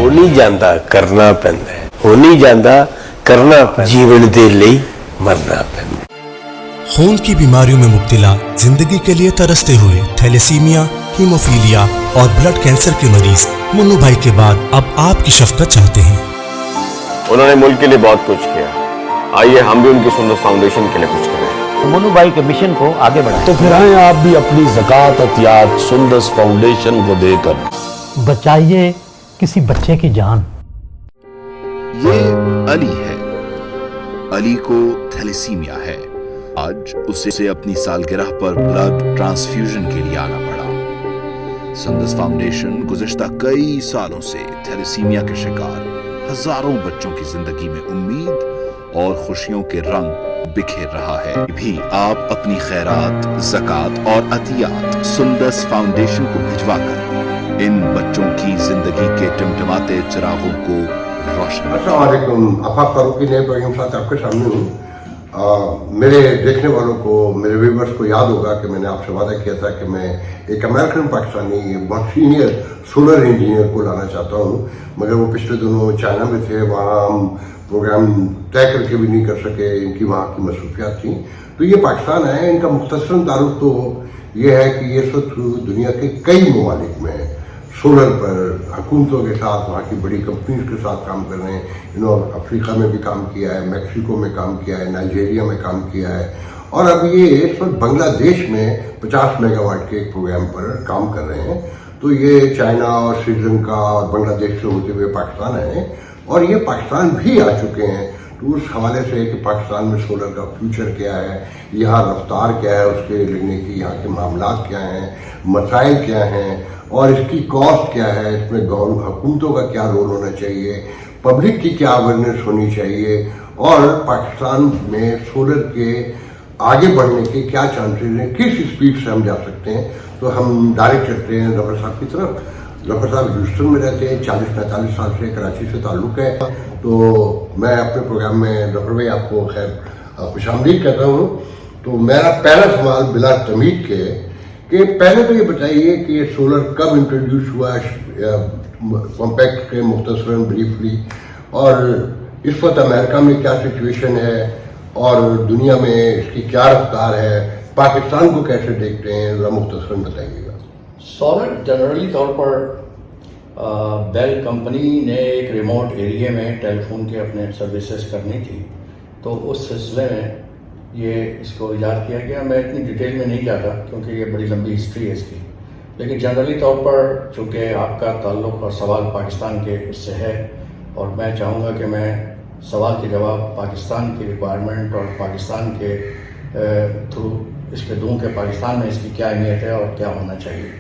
ਹੋ ਨਹੀਂ ਜਾਂਦਾ ਕਰਨਾ ਪੈਂਦਾ ਹੈ, ਹੋ ਨਹੀਂ ਜਾਂਦਾ करना जीवन दे लिए मरना पैंदा। खून की बीमारियों में मुब्तला जिंदगी के लिए तरसते हुए थैलेसीमिया, हीमोफीलिया और ब्लड कैंसर के मरीज मुन्नू भाई के बाद अब आपकी शफकत चाहते हैं। उन्होंने मुल्क के लिए बहुत कुछ किया, आइए हम भी उनकी सुंदर फाउंडेशन के लिए कुछ करें। मुन्नू भाई के मिशन को आगे बढ़ाएं। तो फिर आए आप भी अपनी ज़कात अतियात सुंदस फाउंडेशन को देकर बचाइए किसी बच्चे की जान। ये अली है। अली को थैलेसीमिया है। आज उसे अपनी सालगिरह पर ब्लड ट्रांसफ्यूजन के लिए आना पड़ा। सुंदस फाउंडेशन गुज़श्ता कई सालों से थैलेसीमिया के शिकार हजारों बच्चों की जिंदगी में उम्मीद और खुशियों के रंग बिखेर रहा है। भी आप अपनी खैरात, ज़कात और अतियात सुंदस फाउंडेशन को भिजवाकर इन बच्चों की जिंदगी के टिमटिमाते चिरागों को रोशन। अस्सलाम वालेकुम, आफाक फारूकी नए प्रोग्राम साथ आपके सामने हूँ। मेरे देखने वालों को, मेरे व्यूवर्स को याद होगा कि मैंने आपसे वादा किया था कि मैं एक अमेरिकन पाकिस्तानी बहुत सीनियर सोलर इंजीनियर को लाना चाहता हूँ, मगर वो पिछले दिनों चाइना में थे, वहाँ हम प्रोग्राम तय करके भी नहीं कर सके, इनकी वहाँ की मसरूफियात थी। तो ये पाकिस्तान है, इनका मुख्तसरन तारुफ तो ये है कि ये इस वक्त दुनिया के कई ममालिक में सोलर पर हुकूमतों के साथ, वहाँ की बड़ी कंपनीज के साथ काम कर रहे हैं। इन्होंने अफ्रीका में भी काम किया है, मैक्सिको में काम किया है, नाइजीरिया में काम किया है, और अब ये इस वक्त बांग्लादेश में 50 मेगावाट के एक प्रोग्राम पर काम कर रहे हैं। तो ये चाइना और श्रीलंका और बांग्लादेश से होते हुए पाकिस्तान आए, और ये पाकिस्तान भी आ चुके हैं। तो उस हवाले से कि पाकिस्तान में सोलर का फ्यूचर क्या है, यहाँ रफ्तार क्या है उसके लगने की, यहाँ के मामलात क्या हैं, मसाइल क्या हैं, और इसकी कॉस्ट क्या है, इसमें हुकूमतों का क्या रोल होना चाहिए, पब्लिक की क्या अवेयरनेस होनी चाहिए, और पाकिस्तान में सोलर के आगे बढ़ने के क्या चांसेस हैं, किस स्पीड से हम जा सकते हैं। तो हम डायरेक्ट चलते हैं जफर साहब की तरफ। जफर साहब ह्यूस्टन में रहते हैं, 40-45 साल से कराची से ताल्लुक़ है। तो मैं अपने प्रोग्राम में जफर भाई आपको खैर खुशामदीद कहता हूँ। तो मेरा पहला सवाल बिला तमीद के कि पहले तो ये बताइए कि ये सोलर कब इंट्रोड्यूस हुआ, कॉम्पैक्ट के मुख्तसरन ब्रीफली, और इस वक्त अमेरिका में क्या सिचुएशन है और दुनिया में इसकी क्या रफ्तार है, पाकिस्तान को कैसे देखते हैं, ज़रा मुख्तसरन बताइएगा। सोलर जनरली तौर पर बेल कंपनी ने एक रिमोट एरिया में टेलीफोन के अपने सर्विसेज करनी थी, तो उस सिलसिले में ये इसको इजाद किया गया। मैं इतनी डिटेल में नहीं जाता क्योंकि ये बड़ी लंबी हिस्ट्री है इसकी, लेकिन जनरली तौर पर चूँकि आपका ताल्लुक़ और सवाल पाकिस्तान के उससे है, और मैं चाहूँगा कि मैं सवाल के जवाब पाकिस्तान की रिक्वायरमेंट और पाकिस्तान के थ्रू इसके दूँ कि पाकिस्तान में इसकी क्या अहमियत है और क्या होना चाहिए।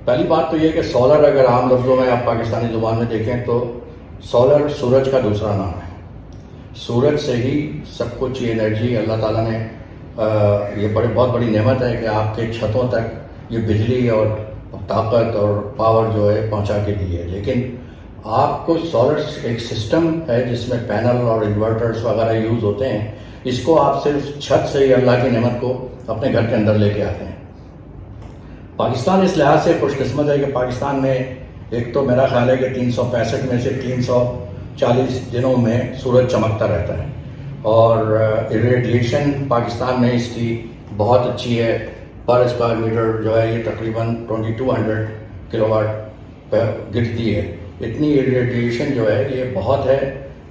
पहली बात तो ये कि सोलर अगर आम लफ्ज़ों में आप पाकिस्तानी ज़ुबान में देखें तो सोलर सूरज का दूसरा नाम है। सूरज से ही सब कुछ ये एनर्जी अल्लाह ताला ने ये बहुत बड़ी नेमत है कि आपके छतों तक ये बिजली और ताकत और पावर जो है पहुंचा के दी है। लेकिन आपको सोलर एक सिस्टम है जिसमें पैनल और इन्वर्टर्स वगैरह यूज़ होते हैं। इसको आप सिर्फ छत से ही अल्लाह की नेमत को अपने घर के अंदर लेके आते हैं। पाकिस्तान इस लिहाज से खुशकिस्मत है कि पाकिस्तान में एक तो मेरा ख्याल है कि 365 में से 340 दिनों में सूरज चमकता रहता है, और इरेडिएशन पाकिस्तान में इसकी बहुत अच्छी है। पर स्क्वायर मीटर जो है ये तकरीबन 2200 किलोवाट पर गिरती है। इतनी इरेडिएशन जो है ये बहुत है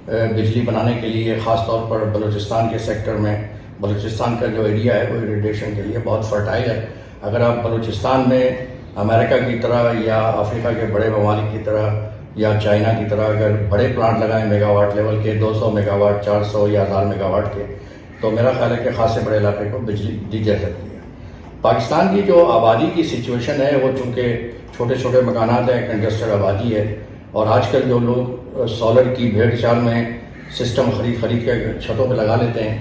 बिजली बनाने के लिए, ख़ास तौर पर बलूचिस्तान के सेक्टर में। बलूचिस्तान का जो एरिया है वो इरेडिएशन के लिए बहुत फर्टाइल है। अगर आप बलूचिस्तान में अमेरिका की तरह या अफ्रीका के बड़े ममालिक की तरह या चाइना की तरह अगर बड़े प्लांट लगाएं मेगावाट लेवल के, 200 मेगावाट, 400 या 1000 मेगावाट के, तो मेरा ख्याल है कि खासे बड़े इलाके को बिजली दी जा सकती है। पाकिस्तान की जो आबादी की सिचुएशन है वो चूँकि छोटे छोटे मकानात हैं, कंजस्टेड आबादी है, और आजकल जो लोग सोलर की भेड़ चाल में सिस्टम खरीद के छतों पे लगा लेते हैं,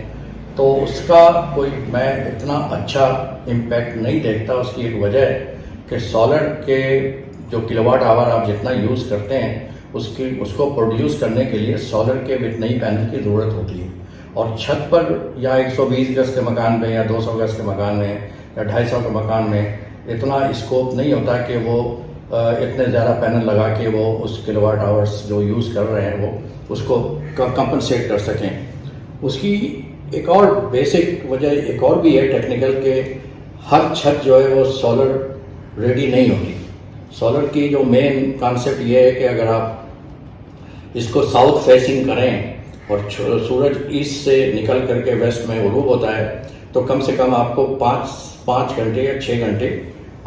तो उसका कोई मैं इतना अच्छा इम्पैक्ट नहीं देखता। उसकी एक वजह है कि सोलर के जो किलोवाट आवर आप जितना यूज़ करते हैं उसको प्रोड्यूस करने के लिए सोलर के इतने ही पैनल की ज़रूरत होती है। और छत पर या 120 गज के मकान में या 200 गज के मकान में या 250 के मकान में इतना स्कोप नहीं होता कि वो اتنے زیادہ پینل لگا کے وہ اس کلو واٹ آورس جو یوز کر رہے ہیں وہ اس کو کمپنسیٹ کر سکیں. اس کی ایک اور بیسک وجہ ایک اور بھی ہے ٹیکنیکل کہ ہر چھت جو ہے وہ سولر ریڈی نہیں ہوتی. سولر کی جو مین کانسیپٹ یہ ہے کہ اگر آپ اس کو ساؤتھ فیسنگ کریں اور سورج ایسٹ سے نکل کر کے ویسٹ میں غروب ہوتا ہے تو کم سے کم آپ کو 5 گھنٹے یا 6 گھنٹے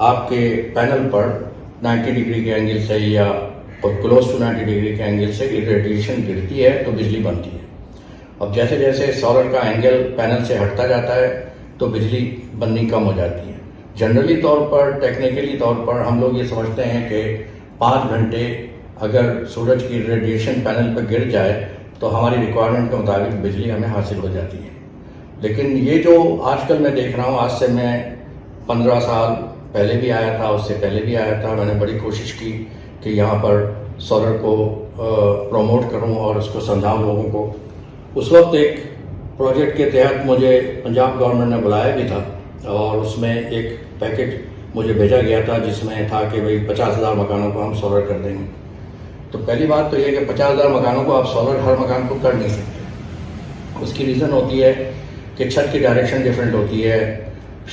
آپ کے پینل پر 90 ڈگری کے اینگل سے یا کلوز ٹو 90 ڈگری کے اینگل سے ریڈیشن گرتی ہے تو بجلی بنتی ہے. اب جیسے جیسے سولر کا اینگل پینل سے ہٹتا جاتا ہے تو بجلی بننی کم ہو جاتی ہے. جنرلی طور پر ٹیکنیکلی طور پر ہم لوگ یہ سمجھتے ہیں کہ 5 گھنٹے اگر سورج کی ریڈیشن پینل پہ گر جائے تو ہماری ریکوائرمنٹ کے مطابق بجلی ہمیں حاصل ہو جاتی ہے. لیکن یہ جو آج کل میں دیکھ رہا ہوں، آج سے میں 15 سال پہلے بھی آیا تھا، اس سے پہلے بھی آیا تھا، میں نے بڑی کوشش کی کہ یہاں پر سولر کو پروموٹ کروں اور اس کو سمجھاؤں لوگوں کو. اس وقت ایک پروجیکٹ کے تحت مجھے پنجاب گورنمنٹ نے بلایا بھی تھا اور اس میں ایک پیکج مجھے بھیجا گیا تھا جس میں تھا کہ بھئی 50,000 مکانوں کو ہم سولر کر دیں گے. تو پہلی بات تو یہ کہ 50,000 مکانوں کو آپ سولر ہر مکان کو کر نہیں سکتے. اس کی ریزن ہوتی ہے کہ چھت کی ڈائریکشن ڈفرینٹ ہوتی ہے،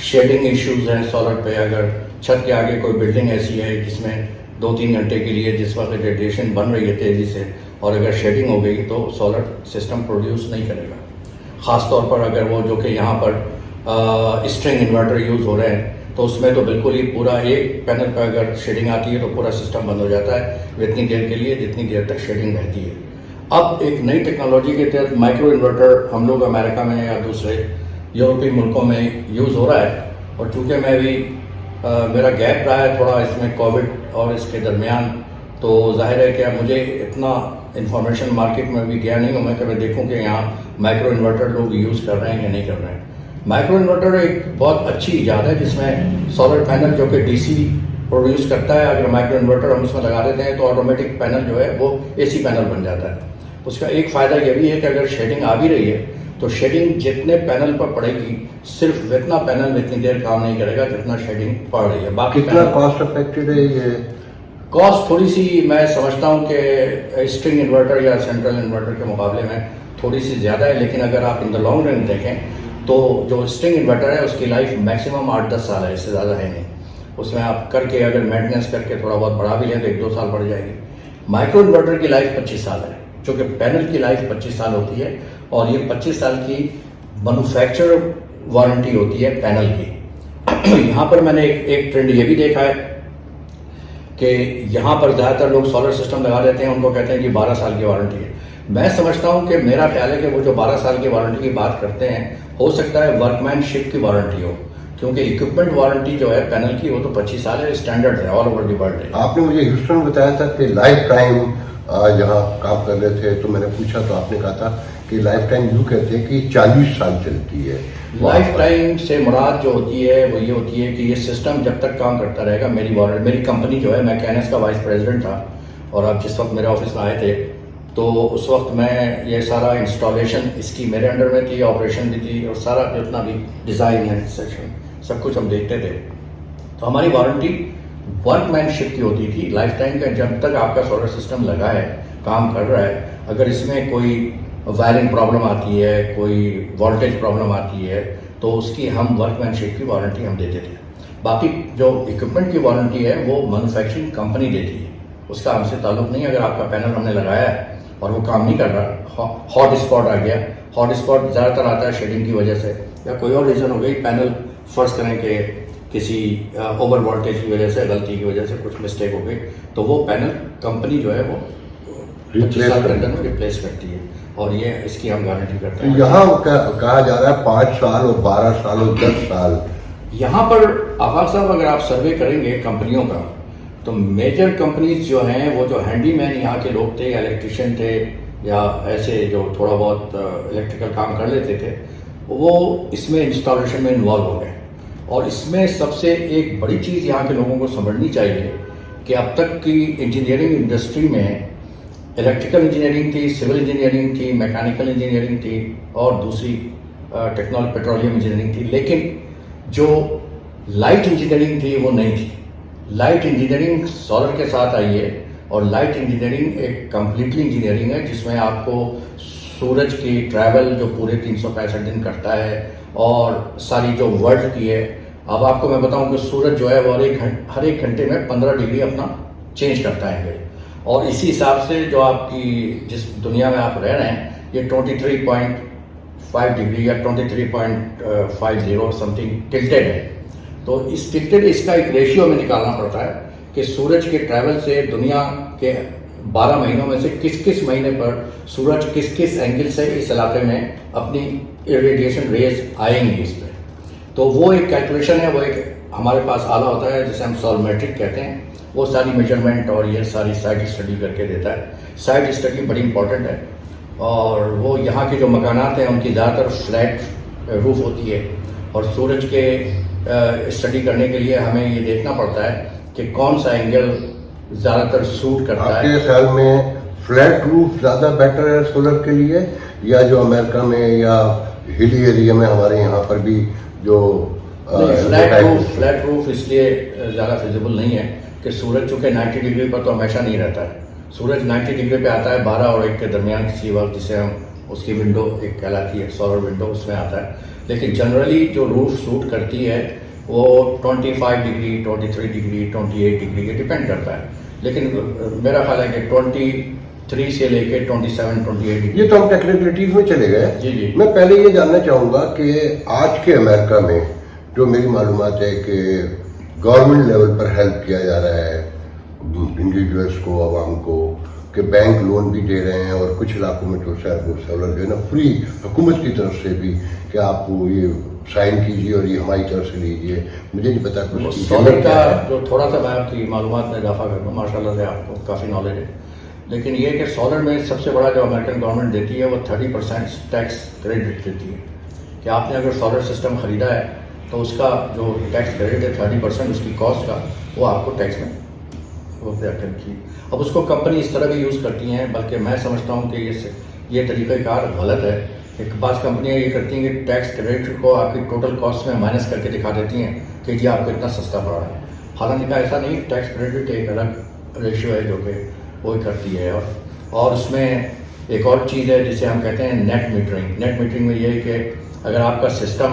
شیڈنگ ایشوز ہیں سولر پہ. اگر چھت کے آگے کوئی بلڈنگ ایسی ہے جس میں 2-3 گھنٹے کے لیے جس وقت ریڈیشن بن رہی ہے تیزی سے اور اگر شیڈنگ ہو گئی تو سولر سسٹم پروڈیوس نہیں کرے گا. خاص طور پر اگر وہ جو کہ یہاں پر اسٹرنگ انورٹر یوز ہو رہے ہیں تو اس میں تو بالکل ہی پورا ایک پینل پہ اگر شیڈنگ آتی ہے تو پورا سسٹم بند ہو جاتا ہے اتنی دیر کے لیے جتنی دیر تک شیڈنگ رہتی ہے. اب ایک نئی ٹیکنالوجی کے تحت مائکرو انورٹر ہم لوگ امریکہ میں یا دوسرے یورپی ملکوں میں یوز ہو رہا ہے. اور چونکہ میں بھی میرا گیپ رہا ہے تھوڑا اس میں کووڈ اور اس کے درمیان، تو ظاہر ہے کہ مجھے اتنا انفارمیشن مارکیٹ میں بھی گیا نہیں ہوں میں کہ میں دیکھوں کہ یہاں مائکرو انورٹر لوگ یوز کر رہے ہیں یا نہیں کر رہے ہیں. مائکرو انورٹر ایک بہت اچھی ایجاد ہے جس میں سولر پینل جو کہ DC پروڈیوس کرتا ہے، اگر مائکرو انورٹر ہم اس میں لگا دیتے ہیں تو آٹومیٹک پینل جو ہے وہ AC پینل بن جاتا ہے. اس کا ایک فائدہ یہ بھی ہے کہ اگر شیڈنگ آ بھی رہی ہے تو شیڈنگ جتنے پینل پر پڑے گی صرف اتنا پینل اتنی دیر کام نہیں کرے گا جتنا شیڈنگ پڑ رہی ہے. باقی کتنا کاسٹ افیکٹڈ ہے یہ؟ کاسٹ تھوڑی سی میں سمجھتا ہوں کہ اسٹرنگ انورٹر یا سینٹرل انورٹر کے مقابلے میں تھوڑی سی زیادہ ہے. لیکن اگر آپ ان دا لانگ رن دیکھیں تو جو اسٹرنگ انورٹر ہے اس کی لائف میکسیمم 8-10 سال ہے، اس سے زیادہ ہے نہیں. اس میں آپ کر کے اگر مینٹیننس کر کے تھوڑا بہت بڑھا بھی لیں تو 1-2 سال بڑھ جائے گی. مائکرو انورٹر کی لائف 25 سال ہے، چونکہ پینل کی لائف 25 سال ہوتی ہے اور یہ 25 سال کی مینوفیکچر وارنٹی ہوتی ہے پینل کی. یہاں پر میں نے ایک ٹرینڈ یہ بھی دیکھا ہے کہ یہاں پر زیادہ تر لوگ سولر سسٹم لگا دیتے ہیں، ان کو کہتے ہیں کہ 12 سال کی وارنٹی ہے. میں سمجھتا ہوں کہ میرا خیال ہے کہ وہ جو 12 سال کی وارنٹی کی بات کرتے ہیں ہو سکتا ہے ورک مین شپ کی وارنٹی ہو، کیونکہ اکوپمنٹ وارنٹی جو ہے پینل کی وہ تو 25 سال ہے، اسٹینڈرڈ ہے آل اوور دی ورلڈ ہے. آپ نے مجھے ہیوسٹن میں بتایا تھا کہ لائف ٹائم جہاں کام کر رہے تھے تو میں نے پوچھا تو آپ نے کہا تھا کہ لائف ٹائم یوں کہتے ہیں کہ 40 سال چلتی ہے. لائف ٹائم سے مراد جو ہوتی ہے وہ یہ ہوتی ہے کہ یہ سسٹم جب تک کام کرتا رہے گا. میری کمپنی جو ہے، میں کینس کا وائس پریزیڈنٹ تھا اور آپ جس وقت میرے آفس میں آئے تھے تو اس وقت میں یہ سارا انسٹالیشن اس کی میرے انڈر میں تھی، آپریشن بھی تھی اور سارا جتنا بھی ڈیزائن ہے سیکشن سب کچھ ہم دیکھتے تھے. تو ہماری وارنٹی ورک مین شپ کی ہوتی تھی لائف ٹائم کا. جب تک آپ کا سولر سسٹم لگا ہے، کام کر رہا ہے، اگر اس میں کوئی وائرنگ پرابلم آتی ہے، کوئی وولٹیج پرابلم آتی ہے تو اس کی ہم ورک مین شپ کی وارنٹی ہم دیتے تھے. باقی جو اکوپمنٹ کی وارنٹی ہے وہ مینوفیکچرنگ کمپنی دیتی ہے، اس کا ہم سے تعلق نہیں. اگر آپ کا پینل ہم نے لگایا ہے اور وہ کام نہیں کر رہا، ہاٹ اسپاٹ آ گیا، ہاٹ اسپاٹ زیادہ تر آتا ہے شیڈنگ کی وجہ سے یا کوئی اور ریزن ہو گئی، پینل فرض کریں کہ کسی اوور وولٹیج کی وجہ سے، غلطی کی وجہ سے کچھ مسٹیک ہو گئی تو وہ پینل کمپنی جو ہے وہ 25 سال کے اندر میں ریپلیس کرتی ہے اور یہ اس کی ہم گارنٹی کرتے ہیں. یہاں کہا جا رہا ہے 5 سال اور 12 سال اور 10 سال. یہاں پر آفاق صاحب اگر آپ سروے کریں گے کمپنیوں کا تو میجر کمپنیز جو ہیں وہ جو ہینڈی مین یہاں کے لوگ تھے یا الیکٹریشین تھے یا ایسے جو تھوڑا بہت الیکٹریکل کام کر لیتے تھے وہ اس میں انسٹالیشن میں انوالو ہو گئے. اور اس میں سب سے ایک بڑی چیز یہاں کے لوگوں کو سمجھنی چاہیے کہ اب تک کی انجینئرنگ انڈسٹری میں الیکٹریکل انجینئرنگ تھی، سول انجینئرنگ تھی، میکینیکل انجینئرنگ تھی اور دوسری پیٹرولیم انجینئرنگ تھی، لیکن جو لائٹ انجینئرنگ تھی وہ نہیں تھی. लाइट इंजीनियरिंग सौलर के साथ आई है, और लाइट इंजीनियरिंग एक कम्प्लीटली इंजीनियरिंग है जिसमें आपको सूरज की ट्रैवल जो पूरे 365 दिन करता है, और सारी जो वर्ल्ड की है। अब आपको मैं बताऊं कि सूरज जो है वो हर एक घंटे में 15 डिग्री अपना चेंज करता है, और इसी हिसाब से जो आपकी जिस दुनिया में आप रह रहे हैं ये 23.5 डिग्री या 23.50 समथिंग टिल्टेड है। तो इस टिल्टेड इसका एक रेशियो में निकालना पड़ता है कि सूरज के ट्रैवल से दुनिया के 12 महीनों में से किस किस महीने पर सूरज किस किस एंगल से इस इलाके में अपनी इरेडिएशन रेज आएंगी इस पर। तो वो एक कैलकुलेशन है, वो एक हमारे पास आला होता है जिसे हम सॉलमेट्रिक कहते हैं, वो सारी मेजरमेंट और ये सारी साइट स्टडी करके देता है। साइट स्टडी बड़ी इंपॉर्टेंट है, और वो यहाँ के जो मकानात हैं उनकी ज़्यादातर फ्लैट रूफ होती है, और सूरज के स्टडी करने के लिए हमें ये देखना पड़ता है कि कौन सा एंगल ज़्यादातर सूट करता है। आपके ख्याल में फ्लैट रूफ ज़्यादा बेटर है सोलर के लिए, या जो अमेरिका में या हिली एरिया में हमारे यहाँ पर भी जो फ्लैट रूफ इसलिए ज़्यादा फिजिबल नहीं है कि सूरज चूँकि 90 डिग्री पर तो हमेशा नहीं रहता है। सूरज 90 डिग्री पे आता है 12 और 1 के दरमियान किसी वक्त, जिसे हम उसकी विंडो एक कहलाती है सोलर विंडो, उसमें आता है। लेकिन जनरली जो रूफ सूट करती है वो 25 डिग्री, 23 डिग्री, 28 डिग्री ये डिपेंड करता है। लेकिन मेरा ख्याल है कि 23 से लेके 27, 28 डिग्री। ये तो हम टेक्निकलिटीज में चले गए। जी जी। मैं पहले ये जानना चाहूँगा कि आज के अमेरिका में जो मेरी मालूमात है कि गवर्नमेंट लेवल पर हेल्प किया जा रहा है इंडिविजुअल्स को, आवाम को, कि बैंक लोन भी दे रहे हैं, और कुछ इलाकों में तो शायद वो सोलर जो है ना फ्री हुकूमत की तरफ से भी कि आप ये साइन कीजिए और ये हमारी तरफ से लीजिए। मुझे नहीं पता कुछ सोलर का जो थोड़ा सा मैं आपकी मालूमात में इजाफा कर दूँ, माशाल्लाह से आपको काफ़ी नॉलेज है। लेकिन ये कि सोलर में सबसे बड़ा जो अमेरिकन गवर्नमेंट देती है वो 30% टैक्स क्रेडिट देती है, कि आपने अगर सोलर सिस्टम ख़रीदा है तो उसका जो टैक्स क्रेडिट है 30% उसकी कॉस्ट का वो आपको टैक्स में वो पे की। अब उसको कंपनी इस तरह भी यूज़ करती हैं, बल्कि मैं समझता हूँ कि ये तरीक़ाकार गलत है। एक बात कंपनियाँ ये करती हैं कि टैक्स क्रेडिट को आपकी टोटल कॉस्ट में माइनस करके दिखा देती हैं कि जी आपको इतना सस्ता पड़ रहा है। हालांकि ऐसा नहीं, टैक्स क्रेडिट एक अलग रेशियो है जो कि वो करती है। और उसमें एक और चीज़ है जिसे हम कहते हैं नेट मीटरिंग। नेट मीटरिंग में ये है कि अगर आपका सिस्टम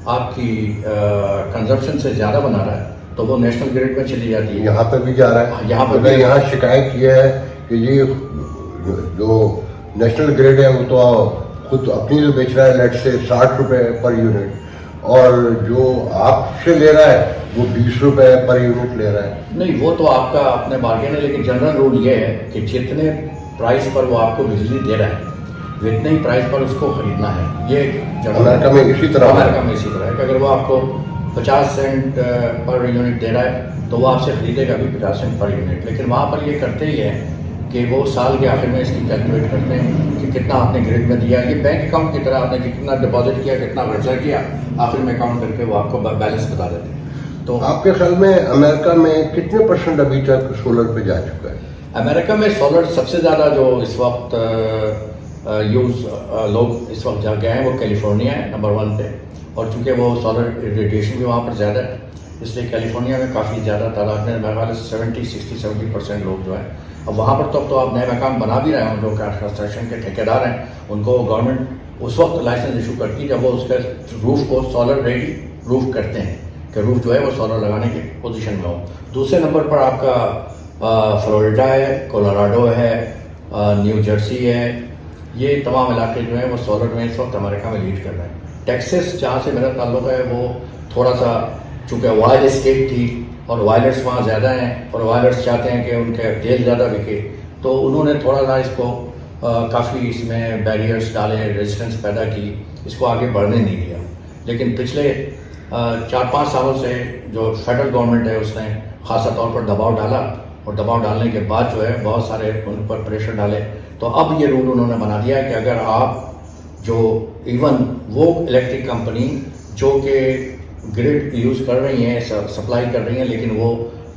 आपकी कंजप्शन से ज़्यादा बना रहा है तो वो नेशनल ग्रिड में चली जाती है। यहाँ पर भी जा रहा है। यहाँ पर यहाँ शिकायत ये है कि ये जो नेशनल ग्रिड है वो तो खुद अपनी जो बेच रहा है लेट से 60 रुपए पर यूनिट, और जो आपसे ले रहा है वो 20 रुपए पर यूनिट ले रहा है। नहीं, वो तो आपका अपने बार्गेन है, लेकिन जनरल रूल ये है कि जितने प्राइस पर वो आपको बिजली दे रहा है जितने ही प्राइस पर उसको खरीदना है। ये अमेरिका में इसी तरह है कि अगर वो आपको 50 सेंट पर यूनिट दे रहा है तो वो आपसे खरीदेगा भी 50 सेंट पर यूनिट। लेकिन वहाँ पर ये करते ही है कि वो साल के आखिर में इसकी कैलकुलेट करते हैं कि कितना आपने ग्रिड में दिया। ये बैंक अकाउंट की तरह आपने कितना डिपॉजिट किया, कितना खर्चा किया, आखिर में काउंट करके वो आपको बैलेंस बता देते हैं। तो आपके ख्याल में अमेरिका में कितने % अभी तक सोलर पे जा चुका है? अमेरिका में सोलर सबसे ज़्यादा जो इस वक्त लोग इस वक्त जा गए हैं वो कैलिफोर्निया है नंबर 1 पे, और चूँकि वो सोलर रेडिएशन भी वहाँ पर ज़्यादा है इसलिए कैलिफोर्निया में काफ़ी ज़्यादा तादाद में मेरे ख्याल से 70% लोग जो है। अब वहाँ पर तो आप नए मकान बना भी रहे हैं, उन लोग कंस्ट्रक्शन के ठेकेदार हैं, उनको गवर्नमेंट उस वक्त लाइसेंस इशू करती है जब वो उसके रूफ को सोलर रेडी रूफ करते हैं कि रूफ जो है वो सोलर लगाने की पोजीशन में हो। दूसरे नंबर पर आपका फ्लोरिडा है, कोलोराडो है, न्यू जर्सी है, ये तमाम इलाके जो हैं वो सोलर में इस वक्त अमेरिका में लीड कर रहे हैं। टेक्सास जहाँ से मेरा ताल्लुक है वो थोड़ा सा चूँकि वाइल्ड स्टेट थी और वायलर्स वहाँ ज़्यादा हैं और वायलर्स चाहते हैं कि उनके तेल ज़्यादा बिके, तो उन्होंने थोड़ा सा इसको काफ़ी इसमें बैरियर्स डाले, रेजिस्टेंस पैदा की, इसको आगे बढ़ने नहीं दिया। लेकिन पिछले 4-5 सालों से जो फेडरल गवर्नमेंट है उसने ख़ासा तौर पर दबाव डाला, और दबाव डालने के बाद जो है बहुत सारे उन पर प्रेशर डाले, तो अब ये रूल उन्होंने बना दिया है कि अगर आप जो इवन वो इलेक्ट्रिक कंपनी जो कि ग्रिड यूज़ कर रही हैं, सप्लाई कर रही हैं, लेकिन वो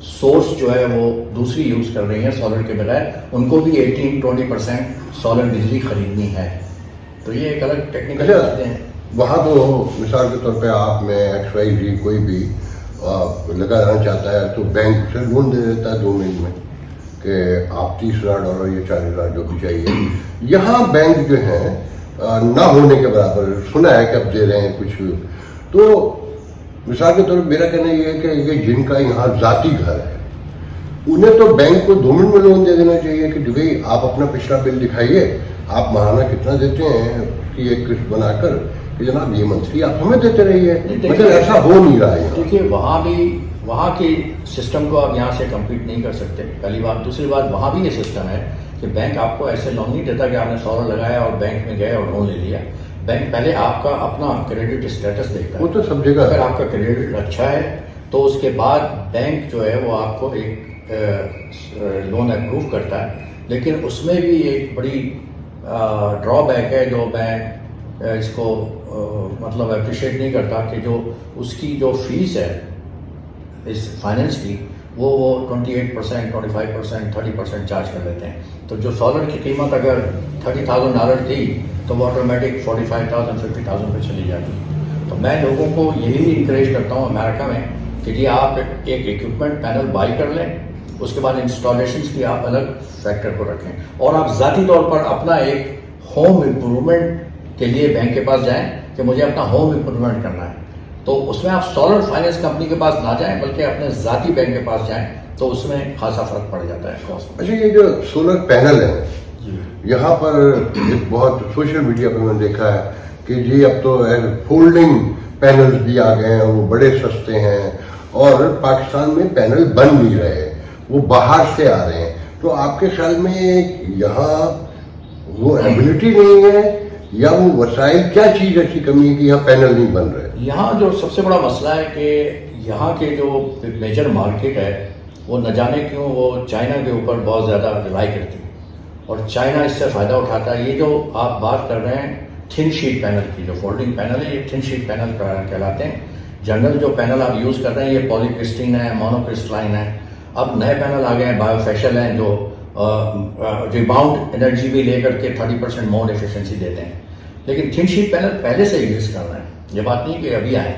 सोर्स जो है वो दूसरी यूज़ कर रही हैं सोलर के बजाय, उनको भी 18-20% सोलर बिजली खरीदनी है। तो ये एक अलग टेक्निकल बातें हैं। वहाँ तो मिसाल के तौर पे आप में XYZ कोई भी लगाना चाहता है तो बैंक से लोन दे देता है 2 महीने में कि आप $30,000 या $40,000 जो भी चाहिए। यहाँ बैंक जो है ना होने के बराबर, सुना है कि अब दे रहे हैं कुछ। तो मिसाल के तौर पर मेरा कहना ये है कि ये जिनका यहाँ ज़ाती घर है उन्हें तो बैंक को 2 मिनट में लोन दे देना चाहिए कि भाई आप अपना पिछला बिल दिखाइए, आप महाना कितना देते हैं उसकी एक किस्त बनाकर कि जनाब ये मंथली आप हमें देते रहिए। मतलब ऐसा हो नहीं रहा है। देखिए वहाँ की सिस्टम को आप यहाँ से कम्पीट नहीं कर सकते, पहली बात। दूसरी बात, वहाँ भी ये सिस्टम है कि बैंक आपको ऐसे लोन नहीं देता कि आपने $100 लगाया और बैंक में गए और लोन ले लिया। बैंक पहले आपका अपना क्रेडिट स्टेटस देखता है। वो तो सब जगह, अगर आपका क्रेडिट अच्छा है तो उसके बाद बैंक जो है वो आपको एक लोन अप्रूव करता है। लेकिन उसमें भी एक बड़ी ड्रॉबैक है जो मैं इसको मतलब अप्रिशिएट नहीं करता कि जो उसकी जो फीस है इस फाइनेंस की वो 28%, 25%, 30% चार्ज कर लेते हैं। तो जो सोलर की कीमत अगर $30,000 थी तो वो ऑटोमेटिक 45,000, 50,000 पे चली जाती है। तो मैं लोगों को यही इंकरेज करता हूँ अमेरिका में कि जी आप एक इक्विपमेंट पैनल बाई कर लें, उसके बाद इंस्टॉलेशंस की आप अलग फैक्टर को रखें और आप ज़ाती तौर पर अपना एक होम इम्प्रूवमेंट के लिए बैंक के पास जाएं कि मुझे अपना होम इम्प्रूवमेंट करना है। तो उसमें आप सोलर फाइनेंस कंपनी के पास ना जाएं बल्कि अपने ज़ाती बैंक के पास जाएं, तो उसमें खासा फर्क पड़ जाता है कॉस्ट में। अच्छा, ये जो सोलर पैनल है यहाँ पर एक बहुत सोशल मीडिया पर मैंने देखा है कि जी अब तो फोल्डिंग पैनल्स भी आ गए हैं, वो बड़े सस्ते हैं और पाकिस्तान में पैनल बन नहीं रहे, वो बाहर से आ रहे हैं। तो आपके ख्याल में यहाँ वो एबिलिटी नहीं है या वो वसाइल, क्या चीज़ ऐसी कमी है कि यहाँ पैनल नहीं बन रहे? यहाँ जो सबसे बड़ा मसला है कि यहाँ के जो मेजर मार्केट है वो न जाने क्यों वो चाइना के ऊपर बहुत ज़्यादा रिलाई करती है और चाइना इससे फ़ायदा उठाता है। ये जो आप बात कर रहे हैं थिन शीट पैनल की, जो फोल्डिंग पैनल है ये थिन शीट पैनल कहलाते हैं। जनरल जो पैनल आप यूज़ कर रहे हैं ये पॉलीक्रिस्टलाइन है, मोनोक्रिस्टलाइन है। अब नए पैनल आ गए हैं बायोफेशियल हैं जो रिबाउंड एनर्जी भी लेकर के 30% मोर एफिशिएंसी देते हैं। लेकिन थिन शीट पैनल पहले से एग्जिस्ट कर रहे हैं, ये बात नहीं कि अभी आए।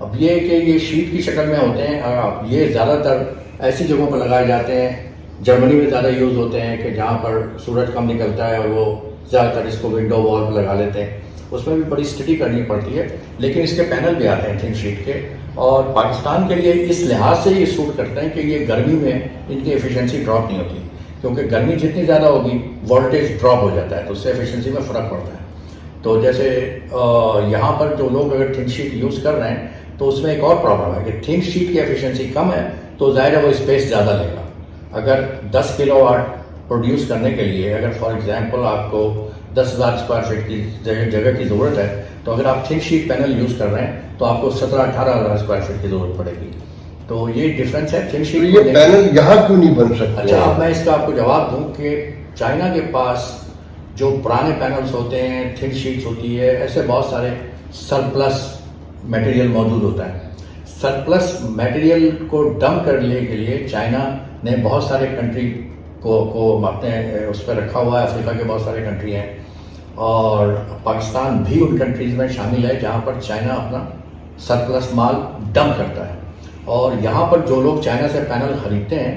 अब ये कि ये शीट की शक्ल में होते हैं और ये ज़्यादातर ऐसी जगहों पर लगाए जाते हैं, जर्मनी में ज़्यादा यूज़ होते हैं कि जहाँ पर सूरज कम निकलता है और वो ज़्यादातर इसको विंडो वॉल पर लगा लेते हैं। उसमें भी बड़ी स्टडी करनी पड़ती है, लेकिन इसके पैनल भी आते हैं थिन शीट के और पाकिस्तान के लिए इस लिहाज से ये सूट करते हैं कि ये गर्मी में इनकी एफिशिएंसी ड्रॉप नहीं होती, क्योंकि गर्मी जितनी ज़्यादा होगी वोल्टेज ड्रॉप हो जाता है, तो उससे एफिशिएंसी में फ़र्क पड़ता है। तो जैसे यहाँ पर जो लोग अगर थिन शीट यूज़ कर रहे हैं तो उसमें एक और प्रॉब्लम है कि थिन शीट की एफिशिएंसी कम है तो ज़ाहिर है वो स्पेस ज़्यादा लेगा। अगर 10 किलोवाट प्रोड्यूस करने के लिए अगर फॉर एग्जांपल आपको 10,000 स्क्वायर फीट की जगह की ज़रूरत है, तो अगर आप थिन शीट पैनल यूज़ कर रहे हैं तो आपको 17-18,000 स्क्वायर फीट की ज़रूरत पड़ेगी। तो ये डिफरेंस है थिन शीट। ये पैनल यहाँ क्यों नहीं बन सकते? अच्छा, अब मैं इसका आपको जवाब दूँ कि चाइना के पास जो पुराने पैनल्स होते हैं, थिन शीट्स होती है, ऐसे बहुत सारे सरप्लस मटेरियल मौजूद होता है। सरप्लस मटेरियल को डंप करने के लिए चाइना ने बहुत सारे कंट्री को अपने उस पर रखा हुआ है। अफ्रीका के बहुत सारे कंट्री हैं और पाकिस्तान भी उन कंट्रीज़ में शामिल है जहाँ पर चाइना अपना सरप्लस माल डंप करता है। और यहाँ पर जो लोग चाइना से पैनल ख़रीदते हैं,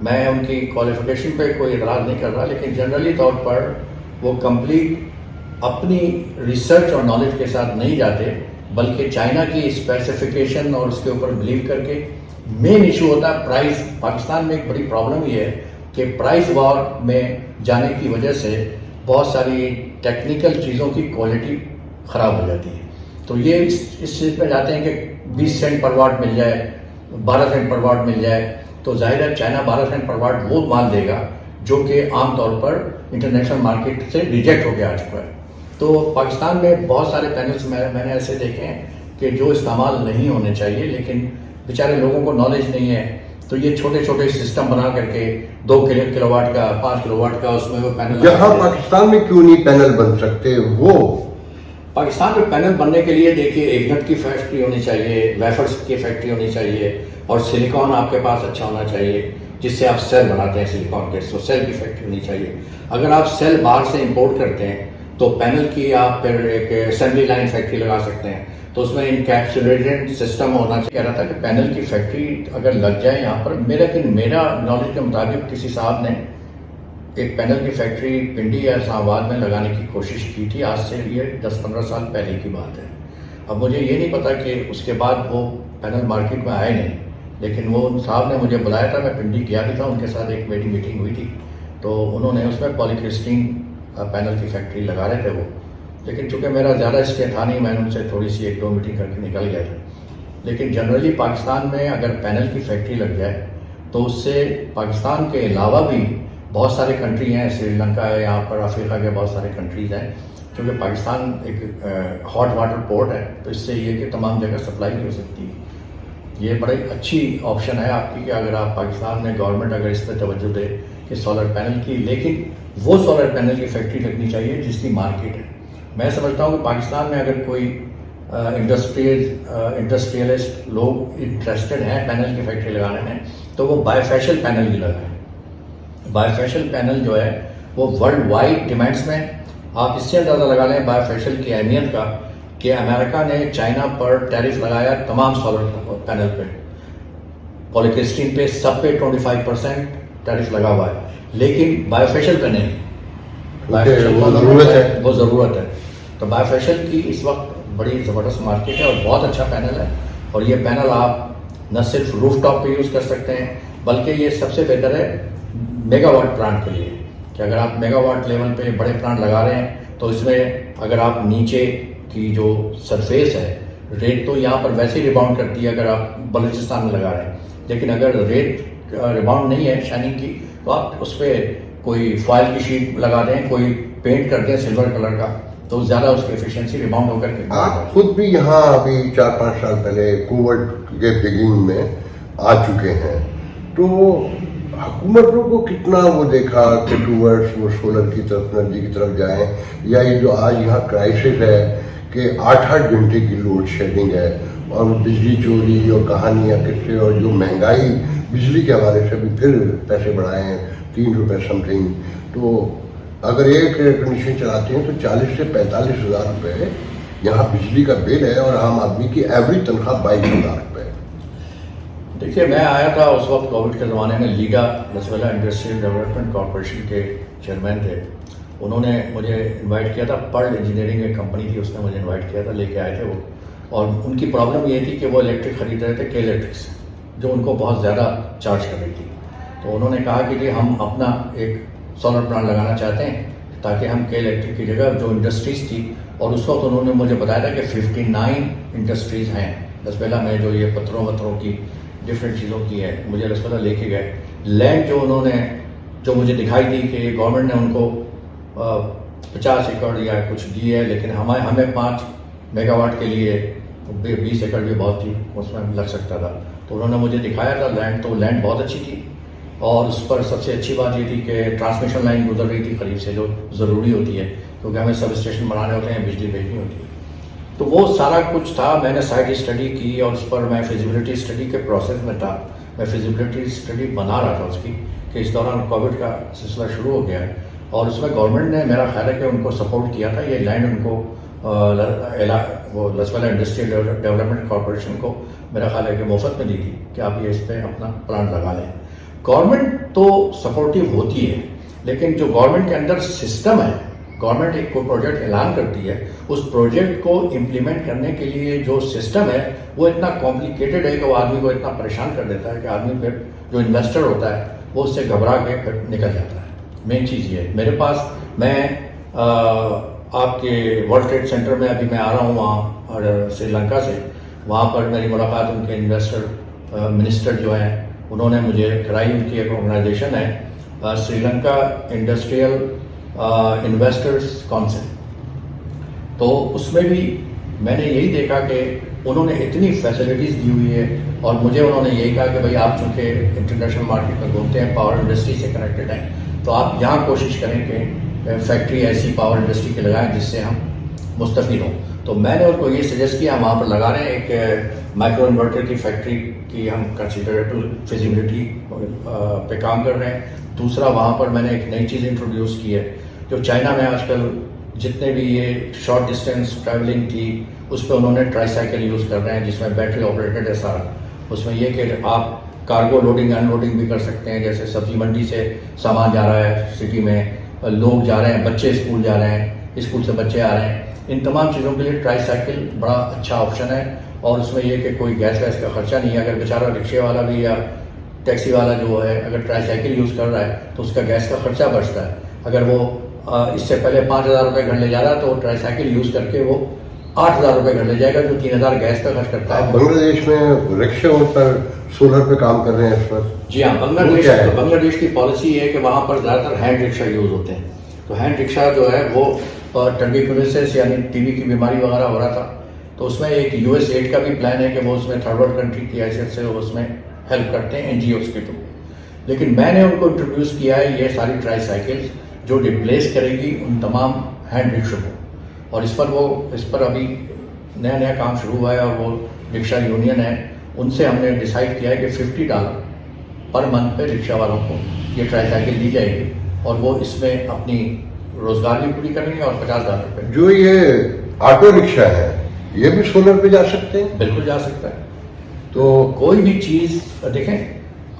मैं उनकी क्वालिफिकेशन पे कोई एतराज़ नहीं कर रहा, लेकिन जनरली तौर पर वो कंप्लीट अपनी रिसर्च और नॉलेज के साथ नहीं जाते, बल्कि चाइना की स्पेसिफिकेशन और उसके ऊपर बिलीव करके। मेन इशू होता है प्राइस। पाकिस्तान में एक बड़ी प्रॉब्लम ये है कि प्राइस वॉर में जाने की वजह से बहुत सारी टेक्निकल चीज़ों की क्वालिटी ख़राब हो जाती है। तो ये इस चीज़ में जाते हैं कि 20 सेंट पर वाट मिल जाए, 12 सेंट पर वाट मिल जाए, तो जाहिर है चाइना 12 सेंट पर वाट वो माल देगा जो कि आमतौर पर इंटरनेशनल मार्केट से रिजेक्ट होकर आ चुका है। तो पाकिस्तान में बहुत सारे पैनल्स मैंने ऐसे देखे हैं कि जो इस्तेमाल नहीं होने चाहिए, लेकिन बेचारे लोगों को नॉलेज नहीं है, तो ये छोटे छोटे सिस्टम बना करके 2 किलोवाट का, 5 किलोवाट का उसमें वो पैनल। यहाँ पाकिस्तान में क्यों नहीं पैनल बन सकते? वो पाकिस्तान में पैनल बनने के लिए देखिए इग्निट की फैक्ट्री होनी चाहिए, वेफर्स की फैक्ट्री होनी चाहिए और सिलिकॉन आपके पास अच्छा होना चाहिए जिससे आप सेल बनाते हैं सिलिकॉन के, तो सेल की फैक्ट्री होनी चाहिए। अगर आप सेल बाहर से इंपोर्ट करते हैं تو پینل کی آپ پھر ایک اسمبلی لائن فیکٹری لگا سکتے ہیں، تو اس میں انکیپسولیٹڈ سسٹم ہونا چاہیے۔ کہہ رہا تھا کہ پینل کی فیکٹری اگر لگ جائے یہاں پر، میرا نالج کے مطابق کسی صاحب نے ایک پینل کی فیکٹری پنڈی یا اسلام آباد میں لگانے کی کوشش کی تھی، آج سے یہ 10-15 سال پہلے کی بات ہے۔ اب مجھے یہ نہیں پتا کہ اس کے بعد وہ پینل مارکیٹ میں آئے نہیں، لیکن وہ صاحب نے مجھے بلایا تھا، میں پنڈی گیا بھی تھا، ان کے ساتھ ایک میری میٹنگ ہوئی تھی، تو انہوں نے اس میں پولی کرسٹین پینل کی فیکٹری لگا رہے تھے وہ، لیکن چونکہ میرا زیادہ اسٹے تھا نہیں، میں نے ان سے تھوڑی سی 1-2 میٹنگ کر کے نکل گیا تھا۔ لیکن جنرلی پاکستان میں اگر پینل کی فیکٹری لگ جائے تو اس سے پاکستان کے علاوہ بھی بہت سارے کنٹری ہیں، سری لنکا ہے، یہاں پر افریقہ کے بہت سارے کنٹریز ہیں، کیونکہ پاکستان ایک ہاٹ واٹر پورٹ ہے، تو اس سے یہ کہ تمام جگہ سپلائی بھی ہو سکتی ہے۔ یہ بڑی اچھی آپشن ہے آپ کی کہ اگر آپ پاکستان میں گورنمنٹ اگر اس پہ توجہ دے کہ سولر پینل کی، لیکن وہ سولر پینل کی فیکٹری لگنی چاہیے جس کی مارکیٹ ہے۔ میں سمجھتا ہوں کہ پاکستان میں اگر کوئی انڈسٹریلسٹ لوگ انٹرسٹڈ ہیں پینل کی فیکٹری لگانے میں تو وہ بائی فیشل پینل بھی لگائیں۔ بائی فیشل پینل جو ہے وہ ورلڈ وائڈ ڈیمانڈس میں، آپ اس سے اندازہ لگا لیں بائی فیشل کی اہمیت کا کہ امریکہ نے چائنا پر ٹیرف لگایا تمام سولر پینل پہ، پولی کرسٹین پہ، سب پہ 25% ٹیرف لگا ہوا ہے، لیکن بائی فیشل پہ نہیں۔ وہ ضرورت ہے، تو بائی فیشل کی اس وقت بڑی زبردست مارکیٹ ہے اور بہت اچھا پینل ہے، اور یہ پینل آپ نہ صرف روف ٹاپ پہ یوز کر سکتے ہیں بلکہ یہ سب سے بہتر ہے میگا واٹ پلانٹ کے لیے، کہ اگر آپ میگا واٹ لیول پہ بڑے پلانٹ لگا رہے ہیں تو اس میں اگر آپ نیچے کی جو سرفیس ہے، ریت تو یہاں پر ویسے ہی ریباؤنڈ کرتی ہے اگر آپ بلوچستان میں لگا رہے ہیں، لیکن اگر ریت ریباؤنڈ نہیں ہے شائننگ کی تو آپ اس پہ کوئی فائل کی شیٹ لگا دیں، کوئی پینٹ کر دیں سلور کلر کا، تو زیادہ اس کی ایفیشنسی ریباؤنڈ ہو کر کے۔ آپ خود بھی یہاں ابھی 4-5 سال پہلے کووڈ کے بگننگ میں آ چکے ہیں، تو حکومتوں کو کتنا وہ دیکھا کہ ٹورڈس وہ سولر کی طرف، انرجی کی طرف جائیں، یا یہ جو آج یہاں کرائسس ہے کہ 8-8 گھنٹے کی لوڈ شیڈنگ ہے اور بجلی چوری اور کہانیاں قصے، اور جو مہنگائی بجلی کے حوالے سے بھی پھر پیسے بڑھائے ہیں 3 روپے سم تھنگ، تو اگر ایک ایئر کنڈیشن چلاتے ہیں تو 40 سے 45 ہزار روپے یہاں بجلی کا بل ہے، اور عام آدمی کی ایوریج تنخواہ 22 ہزار روپے ہے۔ دیکھیے میں آیا تھا اس وقت کووڈ کے زمانے میں، لیگا لسویلا انڈسٹریل ڈیولپمنٹ کارپوریشن کے چیئرمین تھے، انہوں نے مجھے انوائٹ کیا تھا، پرل انجینئرنگ ایک کمپنی تھی، اس نے مجھے انوائٹ کیا تھا، لے کے آئے تھے وہ، اور ان کی پرابلم یہ تھی کہ وہ الیکٹرک خرید رہے تھے کے الیکٹرک سے، جو ان کو بہت زیادہ چارج کر رہی تھی، تو انہوں نے کہا کہ جی ہم اپنا ایک سولر پلانٹ لگانا چاہتے ہیں تاکہ ہم کے الیکٹرک کی جگہ جو انڈسٹریز تھی، اور اس وقت انہوں نے مجھے بتایا تھا کہ 59 انڈسٹریز ہیں لسویلا میں جو یہ پتھروں کی ڈفرینٹ چیزوں کی ہے، مجھے لسویلا لے کے گئے، لینڈ جو انہوں نے جو مجھے دکھائی دی کہ گورنمنٹ نے ان کو 50 ایکڑ یا کچھ دی ہے، لیکن ہمیں 5 میگا واٹ کے لیے 20 ایکڑ بھی بہت تھی، اس میں لگ سکتا تھا، تو انہوں نے مجھے دکھایا تھا لینڈ، تو لینڈ بہت اچھی تھی، اور اس پر سب سے اچھی بات یہ تھی کہ ٹرانسمیشن لائن گزر رہی تھی قریب سے، جو ضروری ہوتی ہے کیونکہ ہمیں سب اسٹیشن بنانے ہوتے ہیں، بجلی بھیجنی ہوتی ہے، تو وہ سارا کچھ تھا۔ میں نے سائٹ اسٹڈی کی اور اس پر میں فیزیبلٹی اسٹڈی کے پروسیس میں تھا، میں فیزیبلٹی اسٹڈی بنا رہا تھا اس کی، کہ اس دوران کووڈ کا سلسلہ شروع ہو گیا ہے، اور اس میں گورنمنٹ نے میرا خیال ہے کہ ان کو سپورٹ کیا تھا، یہ لینڈ ان کو وہ لسویلا انڈسٹریل ڈیولپمنٹ کارپوریشن کو میرا خیال ہے کہ مفت میں دی تھی کہ آپ یہ اس پہ اپنا پلانٹ لگا لیں۔ گورنمنٹ تو سپورٹیو ہوتی ہے، لیکن جو گورنمنٹ کے اندر سسٹم ہے، گورنمنٹ ایک کوئی پروجیکٹ اعلان کرتی ہے، اس پروجیکٹ کو امپلیمنٹ کرنے کے لیے جو سسٹم ہے وہ اتنا کمپلیکیٹڈ ہے کہ وہ آدمی کو اتنا پریشان کر دیتا ہے کہ آدمی پھر جو انویسٹر ہوتا ہے وہ اس سے گھبرا کے پھر نکل جاتا ہے۔ مین چیز یہ ہے، میرے پاس میں آپ کے ورلڈ ٹریڈ سینٹر میں ابھی میں آ رہا ہوں وہاں، اور سری لنکا سے، وہاں پر میری ملاقات ان کے انویسٹر منسٹر جو ہیں انہوں نے مجھے کرائی، ان کی ایک آرگنائزیشن ہے Sri Lanka industrial investors council, تو اس میں بھی میں نے یہی دیکھا کہ انہوں نے اتنی فیسلٹیز دی ہوئی ہے، اور مجھے انہوں نے یہی کہا کہ بھائی آپ چونکہ انٹرنیشنل مارکیٹ میں گھومتے ہیں، پاور انڈسٹری سے کنیکٹڈ ہیں، تو آپ یہاں کوشش کریں کہ فیکٹری ایسی پاور انڈسٹری کی لگائیں جس سے ہم مستفید ہوں۔ تو میں نے ان کو یہ سجیسٹ کیا، ہم وہاں پر لگا رہے ہیں ایک مائکرو انورٹر کی فیکٹری کی ہم کنسیڈریٹو فیزیبلٹی پہ کام کر رہے ہیں۔ دوسرا وہاں پر میں نے ایک نئی چیز انٹروڈیوس کی ہے جو چائنا میں آج کل जितने भी ये शॉर्ट डिस्टेंस ट्रैवलिंग थी उस पर उन्होंने ट्राई साइकिल यूज़ कर रहे हैं, जिसमें बैटरी ऑपरेटेड है सारा। उसमें ये कि आप कार्गो लोडिंग अनलोडिंग भी कर सकते हैं, जैसे सब्जी मंडी से सामान जा रहा है सिटी में, लोग जा रहे हैं, बच्चे स्कूल जा रहे हैं, स्कूल से बच्चे आ रहे हैं, इन तमाम चीज़ों के लिए ट्राई साइकिल बड़ा अच्छा ऑप्शन है। और उसमें यह कि कोई गैस वैस का खर्चा नहीं है। अगर बेचारा रिक्शे वाला भी या टैक्सी वाला जो है अगर ट्राई साइकिल यूज़ कर रहा है तो उसका गैस का खर्चा बचता है। अगर वो इससे पहले 5,000 रुपये घर ले जा रहा तो ट्राई साइकिल यूज़ करके वो 8,000 रुपये घर ले जाएगा, जो 3,000 गैस का खर्च करता है। बांग्लादेश में रिक्शे पर सोलर पे काम कर रहे हैं इस पर? जी हाँ, बांग्लादेश की पॉलिसी है कि वहाँ पर ज़्यादातर हैंड रिक्शा यूज़ होते हैं। तो हैंड रिक्शा जो है वो टर्बिकुलोसिस यानी टीबी की बीमारी वगैरह हो रहा था, तो उसमें एक यूएस एड का भी प्लान है कि वो उसमें थर्ड वर्ल्ड कंट्री की हैसियत से वो उसमें हेल्प करते हैं NGOs के थ्रू। लेकिन मैंने उनको इंट्रोड्यूस किया है ये सारी ट्राई साइकिल्स जो रिप्लेस करेगी उन तमाम हैंड रिक्शा को। और इस पर अभी नया काम शुरू हुआ है और वो रिक्शा यूनियन है, उनसे हमने डिसाइड किया है कि $50 पर मंथ पे रिक्शा वालों को ये ट्राई साइकिल दी जाएगी और वो इसमें अपनी रोजगार भी पूरी करेंगे। और 50,000 रुपये जो ये ऑटो रिक्शा है ये भी सोलर पे जा सकते हैं? बिल्कुल जा सकता है। तो कोई भी चीज़ देखें,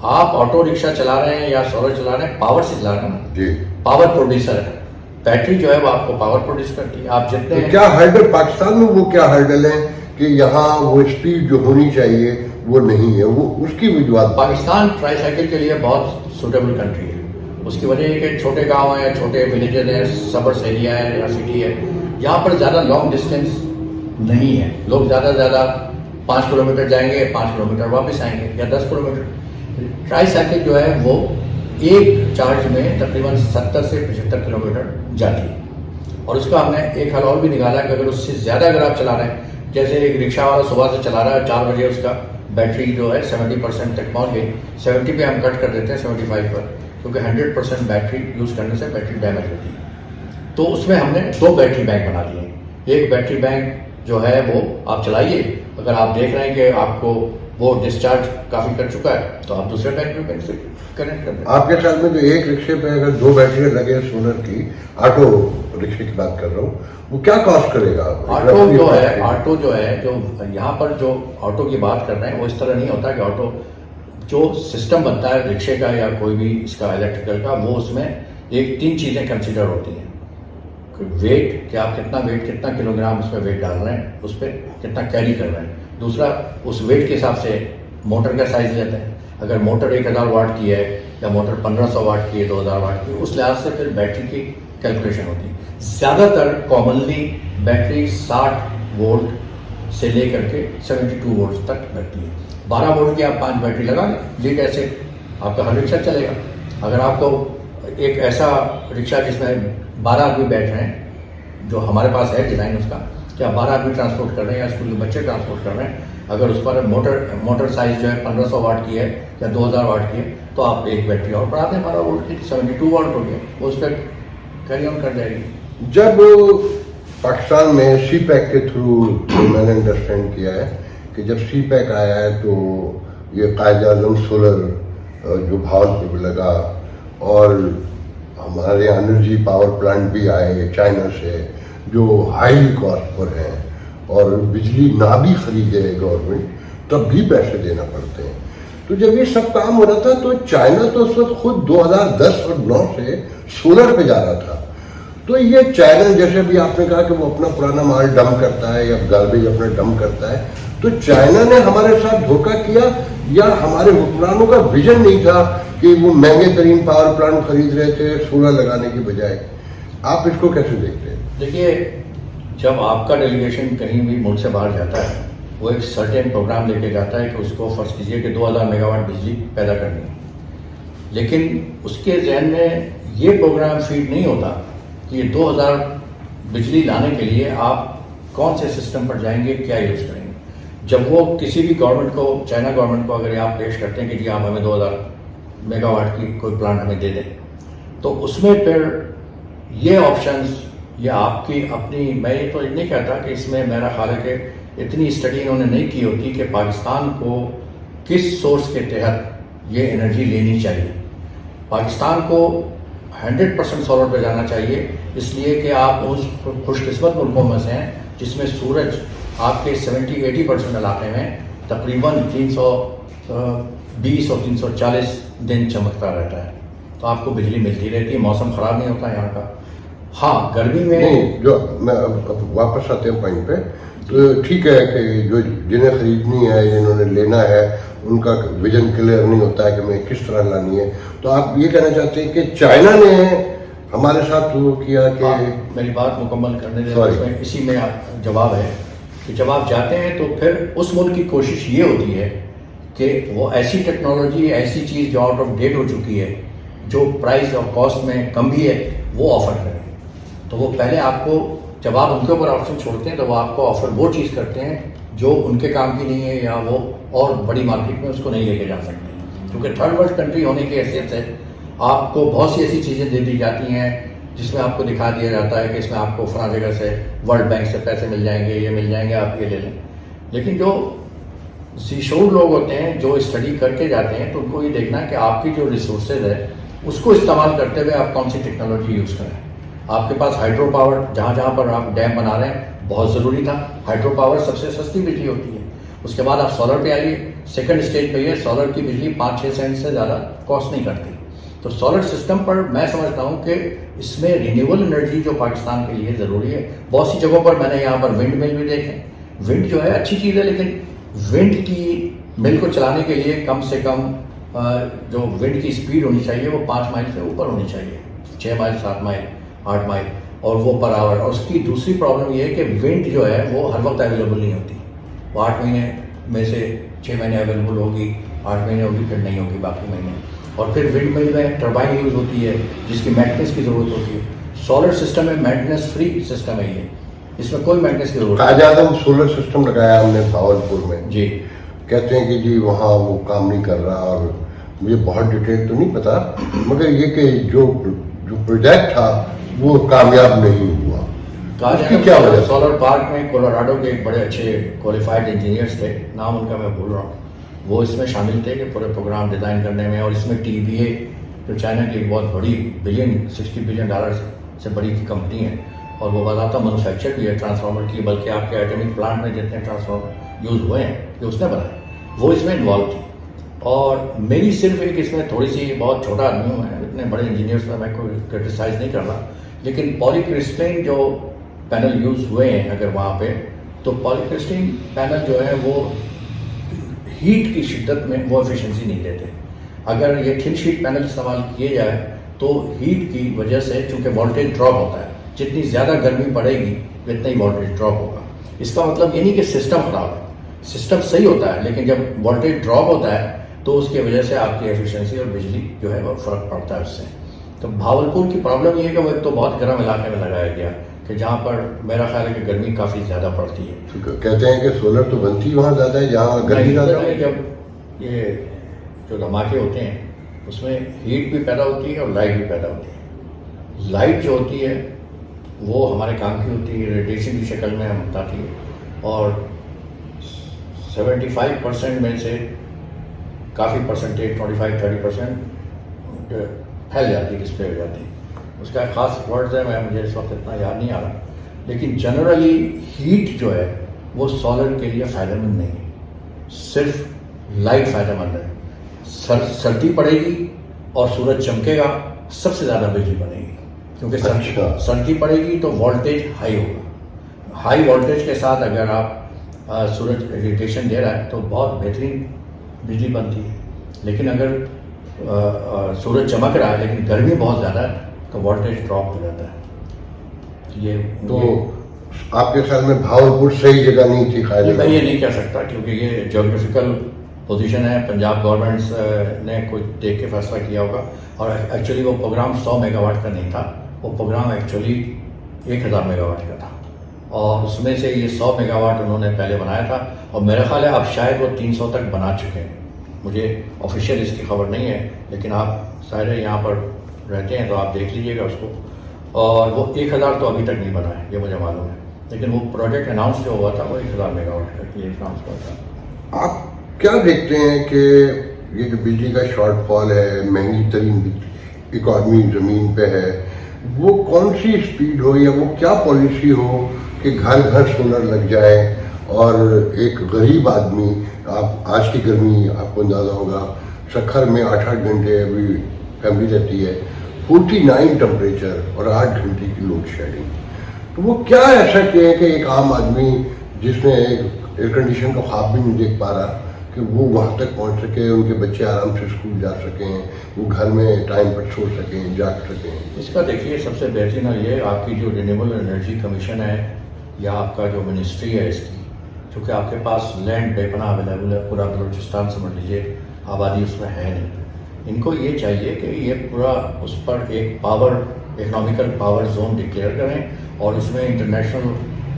आप ऑटो रिक्शा चला रहे हैं या सोलर चला रहे हैं, पावर से चला रहे हैं ना जी, पावर प्रोड्यूसर है। बैटरी जो है वो आपको पावर प्रोड्यूस करती है। आप जितने तो क्या हर्डल पाकिस्तान में वो क्या हर्डल है कि यहाँ वो स्पीड जो होनी चाहिए वो नहीं है, वो उसकी वजूहत? पाकिस्तान ट्राई साइकिल के लिए बहुत सूटेबल कंट्री है। उसकी वजह ये कि छोटे गांव हैं, छोटे विलेजेस हैं, सबर्स एरिया है या सिटी है, यहाँ पर ज़्यादा लॉन्ग डिस्टेंस नहीं है। लोग ज़्यादा से ज़्यादा 5 किलोमीटर जाएंगे, 5 किलोमीटर वापस आएंगे या 10 किलोमीटर। ट्राई साइकिल जो है वो एक चार्ज में तकरीबन 70 से 75 किलोमीटर जाती है। और उसका हमने एक हल और भी निकाला कि अगर उससे ज़्यादा अगर आप चला रहे हैं, जैसे एक रिक्शा वाला सुबह से चला रहा है 4 बजे, उसका बैटरी जो है 70% तक पहुँच गई, 70 पे हम कट कर देते हैं 75 पर, क्योंकि 100% बैटरी यूज़ करने से बैटरी डैमेज होती है। तो उसमें हमने 2 बैटरी बैंक बना दिए हैं। एक बैटरी बैंक जो है वो आप चलाइए, अगर आप देख रहे हैं कि आपको वो डिस्चार्ज काफ़ी कर चुका है तो आप दूसरे बैटरी बैंक से कनेक्ट कर दें। आपके ख्याल में जो एक रिक्शे पे अगर 2 बैटरियां लगे सोलर की, ऑटो रिक्शे की बात कर रहा हूँ, वो क्या कॉस्ट करेगा? ऑटो जो है जो यहाँ पर जो ऑटो की बात कर रहे हैं वो इस तरह नहीं होता कि ऑटो जो सिस्टम बनता है रिक्शे का या कोई भी इसका इलेक्ट्रिकल का, वो उसमें 3 चीज़ें कंसिडर होती हैं। वेट, कि आप कितना किलोग्राम उसमें वेट डाल रहे हैं, उस पर कितना कैरी कर रहे हैं। दूसरा, उस वेट के हिसाब से मोटर का साइज लेते हैं। अगर मोटर 1000 वाट की है या मोटर 1500 वाट की है, 2000 वाट की, उस लिहाज से फिर बैटरी की कैलकुलेशन होती है। ज़्यादातर कॉमनली बैटरी 60 वोल्ट से लेकर के 72 वोल्ट तक बैठती है। 12 वोल्ट की आप 5 बैटरी लगा लें, लीड ऐसे आपका हर रिक्शा चलेगा। अगर आपको एक ऐसा रिक्शा जिसमें 12 आदमी बैठ रहे हैं, जो हमारे पास है डिज़ाइन उसका, कि आप 12 आदमी ट्रांसपोर्ट कर रहे हैं या स्कूल के बच्चे ट्रांसपोर्ट कर रहे हैं, अगर उस पर मोटर साइज जो है 1500 वाट की है या 2000 वाट की है, तो आप एक बैटरी और बढ़ा दें 12 वोल्ट की, 72 वाट हो गया, वो उस पर कैरी ऑन कर जाएगी। जब पाकिस्तान में CPEC के थ्रू मैंने अंडरस्टैंड किया है कि जब CPEC आया है तो ये कायद-ए-आज़म सोलर जो भावलपुर में लगा, और हमारे यहाँ एनर्जी पावर प्लांट भी आए चाइना से जो हाई कॉस्ट पर हैं, और बिजली ना भी खरीदे गवर्नमेंट तब भी पैसे देना पड़ते हैं। तो जब ये सब काम हो रहा था तो चाइना तो उस वक्त खुद 2010 और 9 से सोलर पे जा रहा था। तो ये चाइना, जैसे भी आपने कहा कि वो अपना पुराना माल डंप करता है या गार्बेज अपना डंप करता है, तो चाइना ने हमारे साथ धोखा किया या हमारे हुक्मरानों का विजन नहीं था कि वो महंगे तरीन पावर प्लांट खरीद रहे थे सोलर लगाने की बजाय? आप इसको कैसे देखते हैं? देखिए, जब आपका डेलीगेशन कहीं भी मुल्क से बाहर जाता है, वो एक सर्टेन प्रोग्राम लेके जाता है कि उसको फर्ज कीजिए कि 2000 मेगावाट बिजली पैदा करनी है, लेकिन उसके जहन में ये प्रोग्राम फीड नहीं होता कि ये 2000 बिजली लाने के लिए आप कौन से सिस्टम पर जाएंगे, क्या यूज़ करेंगे। जब वो किसी भी गवर्नमेंट को, चाइना गवर्नमेंट को अगर आप पेश करते हैं कि जी आप हमें 2000 मेगावाट की कोई प्लांट हमें दे दें, तो उसमें फिर ये ऑप्शंस ये आपकी अपनी, मैं ये तो नहीं कहता कि इसमें मेरा ख्याल है कि इतनी स्टडी इन्होंने नहीं की होती कि पाकिस्तान को किस सोर्स के तहत ये एनर्जी लेनी चाहिए। पाकिस्तान को 100% سولر پہ جانا چاہیے، اس لیے کہ آپ اس خوش قسمت ملکوں میں سے ہیں جس میں سورج آپ کے 70-80% علاقے میں تقریباً 320 اور 340 دن چمکتا رہتا ہے، تو آپ کو بجلی ملتی رہتی ہے، موسم خراب نہیں ہوتا یہاں کا۔ ہاں گرمی میں نہیں، جو میں اب واپس آتے ہیں پوائنٹ پہ، تو ٹھیک ہے کہ جو جنہیں خریدنی ہے، جنہوں نے لینا ہے، ان کا ویژن کلیئر نہیں ہوتا ہے کہ میں کس طرح لانی ہے، تو آپ یہ کہنا چاہتے ہیں کہ چائنا نے ہمارے ساتھ وہ کیا کہ میری بات مکمل کرنے دیں، Sorry. اس میں اسی میں جواب ہے کہ جب آپ جاتے ہیں تو پھر اس ملک کی کوشش یہ ہوتی ہے کہ وہ ایسی ٹیکنالوجی، ایسی چیز جو آؤٹ آف ڈیٹ ہو چکی ہے، جو پرائز اور کاسٹ میں کم بھی ہے، وہ آفر کریں۔ تو وہ پہلے آپ کو، جب آپ ان کے اوپر آپشن چھوڑتے ہیں تو وہ آپ کو آفر وہ چیز کرتے ہیں جو ان کے کام کی نہیں ہے، یا وہ اور بڑی مارکیٹ میں اس کو نہیں لے کے جا سکتے ہیں، کیونکہ تھرڈ ورلڈ کنٹری ہونے کی حیثیت سے آپ کو بہت سی ایسی چیزیں دے دی جاتی ہیں جس میں آپ کو دکھا دیا جاتا ہے کہ اس میں آپ کو فلاں جگہ سے ورلڈ بینک سے پیسے مل جائیں گے، یہ مل جائیں گے، آپ یہ لے لیں۔ لیکن جو ذی شعور لوگ ہوتے ہیں، جو اسٹڈی کر کے جاتے ہیں، تو ان کو یہ دیکھنا ہے کہ آپ کی جو ریسورسز ہے اس کو استعمال کرتے ہوئے آپ کون سی ٹیکنالوجی یوز کریں۔ آپ کے پاس ہائیڈرو پاور، جہاں جہاں پر آپ ڈیم بنا رہے ہیں، بہت ضروری تھا۔ ہائیڈرو پاور سب سے سستی بجلی ہوتی ہے۔ اس کے بعد آپ سولر پہ آئیے، سیکنڈ اسٹیج پہ یہ سولر کی بجلی 5-6 سینٹ سے زیادہ کاسٹ نہیں کرتی۔ تو سولر سسٹم پر میں سمجھتا ہوں کہ اس میں رینیویبل انرجی جو پاکستان کے لیے ضروری ہے، بہت سی جگہوں پر میں نے یہاں پر ونڈ مل بھی دیکھے۔ ونڈ جو ہے اچھی چیز ہے، لیکن ونڈ کی مل کو چلانے کے لیے کم سے کم جو ونڈ کی اسپیڈ ہونی چاہیے وہ 5 مائل سے اوپر ہونی چاہیے، 6 مائل، 7 مائل، 8 مائل، اور وہ پر آور۔ اور اس کی دوسری پرابلم یہ ہے کہ ونڈ جو ہے وہ ہر وقت اویلیبل نہیں ہوتی، وہ 8 مہینے میں سے 6 مہینے اویلیبل ہوگی، 8 مہینے ہوگی، پھر نہیں ہوگی باقی مہینے۔ اور پھر ونڈ مل میں ٹربائن یوز ہوتی ہے جس کی مینٹنس کی ضرورت ہوتی ہے۔ سولر سسٹم میں مینٹنس فری سسٹم ہے، یہ اس میں کوئی مینٹنس کی ضرورت نہیں۔ قائد اعظم سولر سسٹم لگایا ہم نے بھاولپور میں، جی کہتے ہیں کہ جی وہاں وہ کام نہیں کر رہا، اور مجھے بہت ڈیٹیل تو نہیں پتا، مگر یہ کہ جو پروجیکٹ تھا وہ کامیاب نہیں ہوا۔ اس کی کیا وجہ؟ سولر پارک میں کولوراڈو کے ایک بڑے اچھے کوالیفائڈ انجینئرس تھے، نام ان کا میں بھول رہا ہوں، وہ اس میں شامل تھے کہ پورے پروگرام ڈیزائن کرنے میں، اور اس میں ٹی بی اے جو چائنا کی ایک بہت بڑی $60 بلین سے بڑی کی کمپنی ہے، اور وہ باضابطہ مینوفیکچر بھی ہے ٹرانسفارمر کی، بلکہ آپ کے ایٹمک پلانٹ میں جتنے ٹرانسفارمر یوز ہوئے ہیں یہ اس نے بنائے، وہ اس میں انوالو تھی۔ اور میری صرف ایک اس میں تھوڑی سی، بہت چھوٹا آدمی ہوں میں، اتنے بڑے انجینئرس میں کوئی کرٹیسائز نہیں کر رہا، لیکن پولی کرسٹلین جو پینل یوز ہوئے ہیں اگر وہاں پہ، تو پولی کرسٹلین پینل جو ہے وہ ہیٹ کی شدت میں وہ ایفیشنسی نہیں دیتے۔ اگر یہ تھن شیٹ پینل استعمال کیے جائے تو ہیٹ کی وجہ سے، چونکہ وولٹیج ڈراپ ہوتا ہے، جتنی زیادہ گرمی پڑے گی اتنا ہی وولٹیج ڈراپ ہوگا۔ اس کا مطلب یہ نہیں کہ سسٹم خراب ہے، سسٹم صحیح ہوتا ہے، لیکن جب وولٹیج ڈراپ ہوتا ہے تو اس کی وجہ سے آپ کی ایفیشنسی اور بجلی جو ہے وہ فرق پڑتا ہے اس سے۔ تو بھاولپور کی پرابلم یہ ہے کہ وہ ایک تو بہت گرم علاقے میں لگایا گیا، کہ جہاں پر میرا خیال ہے کہ گرمی کافی زیادہ پڑتی ہے۔ کہتے ہیں کہ سولر تو بنتی وہاں زیادہ ہے جہاں گرمی زیادہ ہے۔ جب یہ جو دھماکے ہوتے ہیں اس میں ہیٹ بھی پیدا ہوتی ہے اور لائٹ بھی پیدا ہوتی ہے۔ لائٹ جو ہوتی ہے وہ ہمارے کام کی ہوتی ہے، ریڈیشن کی شکل میں ہم بتاتی ہے، اور 75% میں سے کافی پرسنٹیج 25-30% پھیل جاتی ہے، ڈسپلے ہو جاتی ہے۔ اس کا ایک خاص ورڈز ہے، مجھے اس وقت اتنا یاد نہیں آ رہا، لیکن جنرلی ہیٹ جو ہے وہ سولر کے لیے فائدہ مند نہیں ہے، صرف لائٹ فائدہ مند ہے۔ سردی پڑے گی اور سورج چمکے گا، سب سے زیادہ بجلی بنے گی، کیونکہ سردی پڑے گی تو وولٹیج ہائی ہوگا۔ ہائی وولٹیج کے ساتھ اگر آپ سورج ریڈیشن دے رہا ہے تو بہت بہترین بجلی بنتی ہے، لیکن اگر سورج چمک رہا ہے لیکن گرمی بہت زیادہ ہے تو وولٹیج ڈراپ ہو جاتا ہے۔ یہ تو آپ کے خیال میں بھاولپور صحیح جگہ نہیں تھی؟ میں یہ نہیں کہہ سکتا کیونکہ یہ جیوگرافیکل پوزیشن ہے، پنجاب گورنمنٹس نے کچھ دیکھ کے فیصلہ کیا ہوگا، اور ایکچولی وہ پروگرام 100 میگا واٹ کا نہیں تھا، وہ پروگرام ایکچولی 1000 میگا واٹ کا تھا، اور اس میں سے یہ 100 میگا واٹ انہوں نے پہلے بنایا تھا، اور میرا خیال ہے اب شاید وہ 300 تک بنا چکے ہیں۔ مجھے آفیشیل اس کی خبر نہیں ہے، لیکن آپ ظاہر یہاں پر رہتے ہیں تو آپ دیکھ لیجیے گا اس کو، اور وہ 1000 تو ابھی تک نہیں بنا ہے، یہ مجھے معلوم ہے، لیکن وہ پروجیکٹ اناؤنس جو ہوا تھا وہ 1000 میگا واٹ کا یہ اناؤنس ہوا تھا۔ آپ کیا دیکھتے ہیں کہ یہ جو بجلی کا شارٹ فال ہے، مہنگی ترین بجلی، इकॉनमी ज़मीन पे है, वो कौन सी स्पीड हो या वो क्या पॉलिसी हो कि घर घर सोलर लग जाए और एक गरीब आदमी, आप आज की गर्मी आपको अंदाज़ा होगा, सखर में 8-8 घंटे अभी फैमिली रहती है, 49 टेम्परेचर और 8 घंटे की लोड शेडिंग। तो वो क्या ऐसा किए कि एक आम आदमी जिसने एक एयर कंडीशन का ख्वाब भी नहीं देख पा रहा कि वो वहाँ तक पहुँच सके, उनके बच्चे आराम से स्कूल जा सकें, वो घर में टाइम पर सो सकें, जाग सकें। इसका देखिए सबसे बेहतरीन ये आपकी जो रिन्यूएबल एनर्जी कमीशन है या आपका जो मिनिस्ट्री है इसकी, क्योंकि आपके पास लैंड बेपना अवेलेबल है, पूरा बलूचिस्तान समझ लीजिए, आबादी उसमें है नहीं। इनको ये चाहिए कि ये पूरा उस पर एक power, economical power zone declare करें और उसमें इंटरनेशनल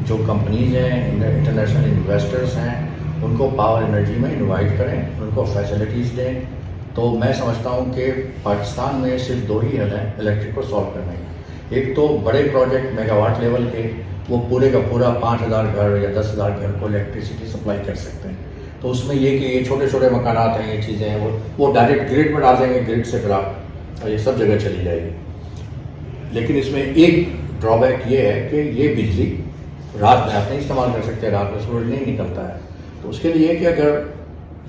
जो कंपनीज हैं, इंटरनेशनल इन्वेस्टर्स हैं, उनको पावर एनर्जी में इनवाइट करें, उनको फैसिलिटीज़ दें। तो मैं समझता हूँ कि पाकिस्तान में सिर्फ 2 ही हल हैं इलेक्ट्रिक को सॉल्व करने के। एक तो बड़े प्रोजेक्ट मेगावाट लेवल के, वो पूरे का पूरा 5000 घर या 10,000 घर को इलेक्ट्रिसिटी सप्लाई कर सकते हैं। तो उसमें ये कि ये छोटे छोटे मकानात हैं, ये चीज़ें हैं, वो डायरेक्ट ग्रिड में डाल देंगे, ग्रिड से फिर आप ये सब जगह चली जाएगी। लेकिन इसमें एक ड्रॉबैक ये है कि ये बिजली रात में आप नहीं इस्तेमाल कर सकते, रात में सूरज नहीं निकलता है। तो उसके लिए कि अगर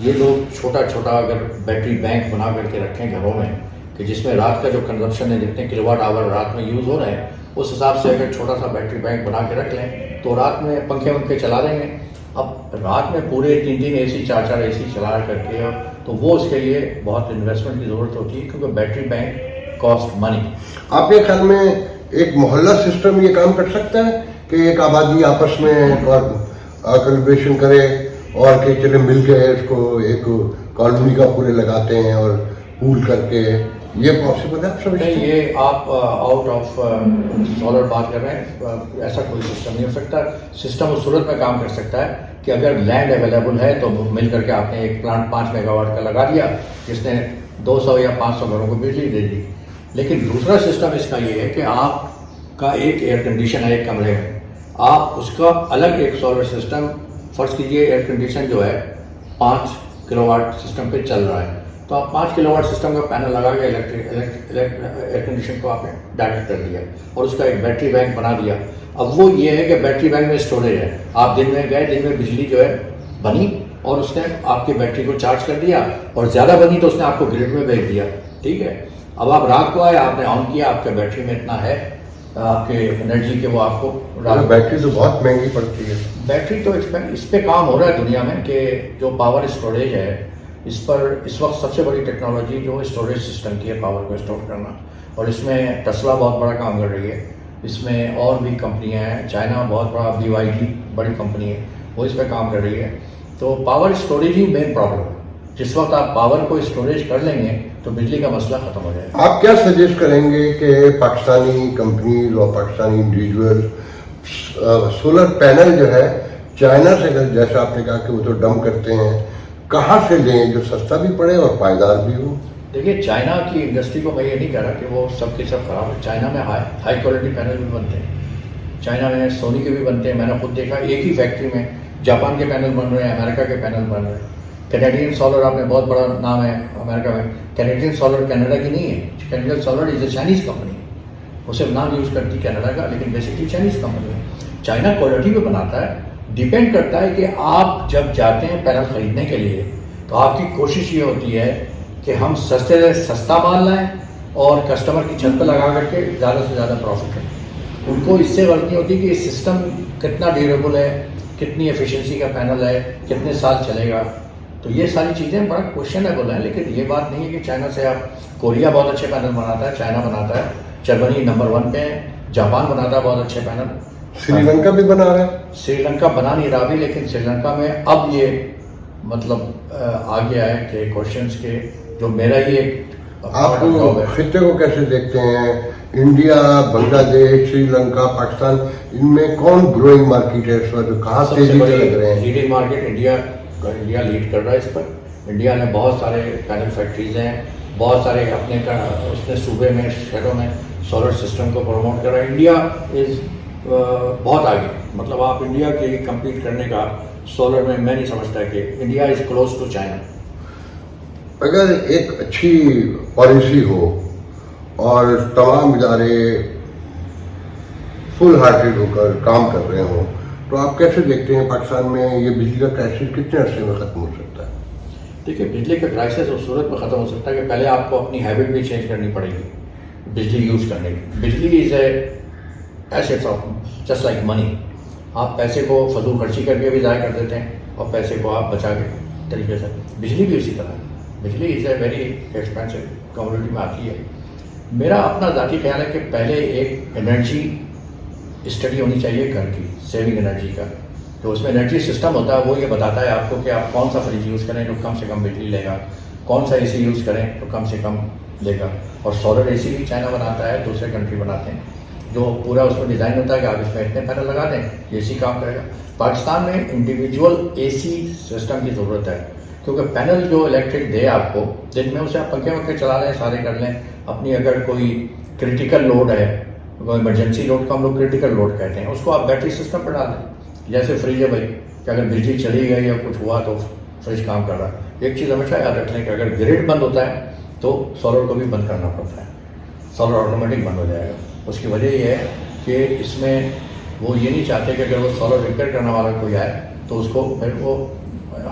ये लोग छोटा छोटा अगर बैटरी बैंक बना करके रखें घरों में, कि जिसमें रात का जो कंजप्शन है, जितने किलोवाट आवर रात में यूज़ हो रहे हैं, उस हिसाब से अगर छोटा सा बैटरी बैंक बना के रख लें तो रात में पंखे वंखे चला देंगे। अब रात में पूरे 3-3 AC 4-4 AC चला करके, तो वो उसके लिए बहुत इन्वेस्टमेंट की ज़रूरत होती है, क्योंकि बैटरी बैंक कॉस्ट मनी। आपके ख्याल में एक मोहल्ला सिस्टम ये काम कर सकता है कि एक आबादी आपस में कोलैबोरेशन करे और कि चले मिल के इसको एक कॉलोनी का पूरे लगाते हैं और पूल करके, ये पॉसिबल है? आप समझते हैं? नहीं, ये आप आउट ऑफ सॉलर बात कर रहे हैं, ऐसा कोई सिस्टम नहीं हो सकता। सिस्टम उस सूरत में काम कर सकता है कि अगर लैंड अवेलेबल है तो मिल करके आपने एक प्लांट 5 मेगावाट का लगा दिया, जिसने 200 या 500 घरों को बिजली दे दी। लेकिन दूसरा सिस्टम इसका ये है कि आपका एक एयर कंडीशन है एक कमरे में, आप उसका अलग एक सोलर सिस्टम, फर्ज कीजिए एयर कंडीशन जो है 5 किलोवाट सिस्टम पे चल रहा है, तो आप 5 किलोवाट सिस्टम का पैनल लगा के एयर कंडीशन को आपने डायरेक्ट कर दिया और उसका एक बैटरी बैंक बना दिया। अब वो ये है कि बैटरी बैंक में स्टोरेज है, आप दिन में गए, दिन में बिजली जो है बनी और उसने आपकी बैटरी को चार्ज कर दिया, और ज़्यादा बनी तो उसने आपको ग्रिड में भेज दिया, ठीक है। अब आप रात को आए, आपने ऑन किया, आपके बैटरी में इतना है आपके एनर्जी के, वो आपको बैटरी तो बहुत महंगी पड़ती है। बैटरी तो इस पे काम हो रहा है दुनिया में कि जो पावर स्टोरेज है, इस पर इस वक्त सबसे बड़ी टेक्नोलॉजी जो स्टोरेज सिस्टम की है, पावर को स्टोर करना, और इसमें टेस्ला बहुत बड़ा काम कर रही है, इसमें और भी कंपनियां हैं, चाइना बहुत बड़ा BYD बड़ी कंपनी है, वो इस पर काम कर रही है। तो पावर स्टोरेज ही मेन प्रॉब्लम है। जिस वक्त आप पावर को स्टोरेज कर लेंगे तो बिजली का मसला खत्म हो जाएगा। आप क्या सजेस्ट करेंगे कि पाकिस्तानी कंपनी और पाकिस्तानी इंडिविजुअल सोलर पैनल जो है चाइना से, जैसा आपने कहा कि वो तो डंप करते हैं, कहाँ से लें जो सस्ता भी पड़े और पायदार भी हो? देखिए, चाइना की इंडस्ट्री को मैं ये नहीं कह रहा कि वो सब के सब खराब है। चाइना में हाई क्वालिटी पैनल भी बनते हैं, चाइना में सोनी के भी बनते हैं, मैंने खुद देखा एक ही फैक्ट्री में जापान के पैनल बन रहे हैं, अमेरिका के पैनल बन रहे हैं। कैनेडियन सोलर आपने बहुत बड़ा नाम है अमेरिका में, कैनेडियन सोलर कनाडा की नहीं है, Canadian solar is a Chinese company, वो सिर्फ नाम यूज़ करती कनाडा का, लेकिन बेसिकली चाइनीज़ कंपनी है। चाइना क्वालिटी पे बनाता है, डिपेंड करता है कि आप जब जाते हैं पैनल खरीदने के लिए तो आपकी कोशिश ये होती है कि हम सस्ते से सस्ता माल लाएं और कस्टमर की छत पर लगा करके ज़्यादा से ज़्यादा प्रॉफिट करें। उनको इससे वर्क नहीं होती कि सिस्टम कितना ड्यूरेबल है, कितनी एफिशिएंसी का पैनल है, कितने साल चलेगा। तो ये सारी चीज़ें बड़ा क्वेश्चनेबल है, लेकिन ये बात नहीं है कि चाइना से आप, कोरिया बहुत अच्छे पैनल बनाता है, चाइना बनाता है, जर्मनी नंबर 1 पे है, जापान बनाता है बहुत अच्छे पैनल, श्रीलंका भी बना रहा है। श्रीलंका बना नहीं रहा भी, लेकिन श्रीलंका में अब ये मतलब आ गया है कि क्वेश्चंस के जो मेरा ये आप खिते को कैसे देखते हैं? इंडिया, बांग्लादेश, श्रीलंका, पाकिस्तान, इनमें कौन ग्रोइंग मार्केट है इस वक्त? कहाँ तेजी से लग रहे हैं? लीडिंग मार्केट इंडिया लीड कर रहा है इस पर। इंडिया में बहुत सारे पैनल फैक्ट्रीज हैं, बहुत सारे अपने उसने सूबे में, शहरों में सोलर सिस्टम को प्रमोट कर रहा है। इंडिया इज़ बहुत आगे, मतलब आप इंडिया के कम्पीट करने का सोलर में मैं नहीं समझता कि India is close to China. अगर एक अच्छी पॉलिसी हो اور تمام ادارے فل ہارٹیڈ ہو کر کام کر رہے ہوں، تو آپ کیسے دیکھتے ہیں پاکستان میں یہ بجلی کا کرائسس کتنے عرصے میں ختم ہو سکتا ہے؟ دیکھیے بجلی کا کرائسس اس صورت میں ختم ہو سکتا ہے کہ پہلے آپ کو اپنی ہیبٹ بھی چینج کرنی پڑے گی بجلی یوز کرنے کی. Bijli is a asset of just like money. آپ پیسے کو فضول خرچی کر کے بھی ضائع کر دیتے ہیں اور پیسے کو آپ بچا کے طریقے سے. بجلی بھی اسی طرح ہے. بجلی is a very expensive commodity میں آتی ہے. میرا اپنا ذاتی خیال ہے کہ پہلے ایک انرجی اسٹڈی ہونی چاہیے گھر کی، سیونگ انرجی کا. تو اس میں انرجی سسٹم ہوتا ہے، وہ یہ بتاتا ہے آپ کو کہ آپ کون سا فریج یوز کریں جو کم سے کم بجلی لے گا، کون سا اے سی یوز کریں تو کم سے کم لے گا. اور سولر اے سی بھی چائنا بناتا ہے، دوسرے کنٹری بناتے ہیں، جو پورا اس میں ڈیزائن ہوتا ہے کہ آپ اس میں اتنے پینل لگا دیں اے سی کام کرے گا. پاکستان میں انڈیویجول اے سی سسٹم کی ضرورت ہے، کیونکہ پینل جو الیکٹرک دے آپ کو دن میں اسے آپ پنکھے ونکھے چلا لیں، سارے کر لیں. اپنی اگر کوئی کریٹیکل لوڈ ہے، کوئی ایمرجنسی لوڈ کو ہم لوگ کریٹیکل لوڈ کہتے ہیں، اس کو آپ بیٹری سسٹم پر ڈال دیں. جیسے فریج ہے بھائی کہ اگر بجلی چلی گئی یا کچھ ہوا تو فریج کام کر رہا ہے. ایک چیز ہمیشہ یاد رکھ لیں کہ اگر گریڈ بند ہوتا ہے تو سولر کو بھی بند کرنا پڑتا ہے. سولر آٹومیٹک بند ہو جائے گا. اس کی وجہ یہ ہے کہ اس میں وہ یہ نہیں چاہتے کہ اگر وہ سولر ریپیئر کرنے والا کوئی آئے تو اس کو پھر وہ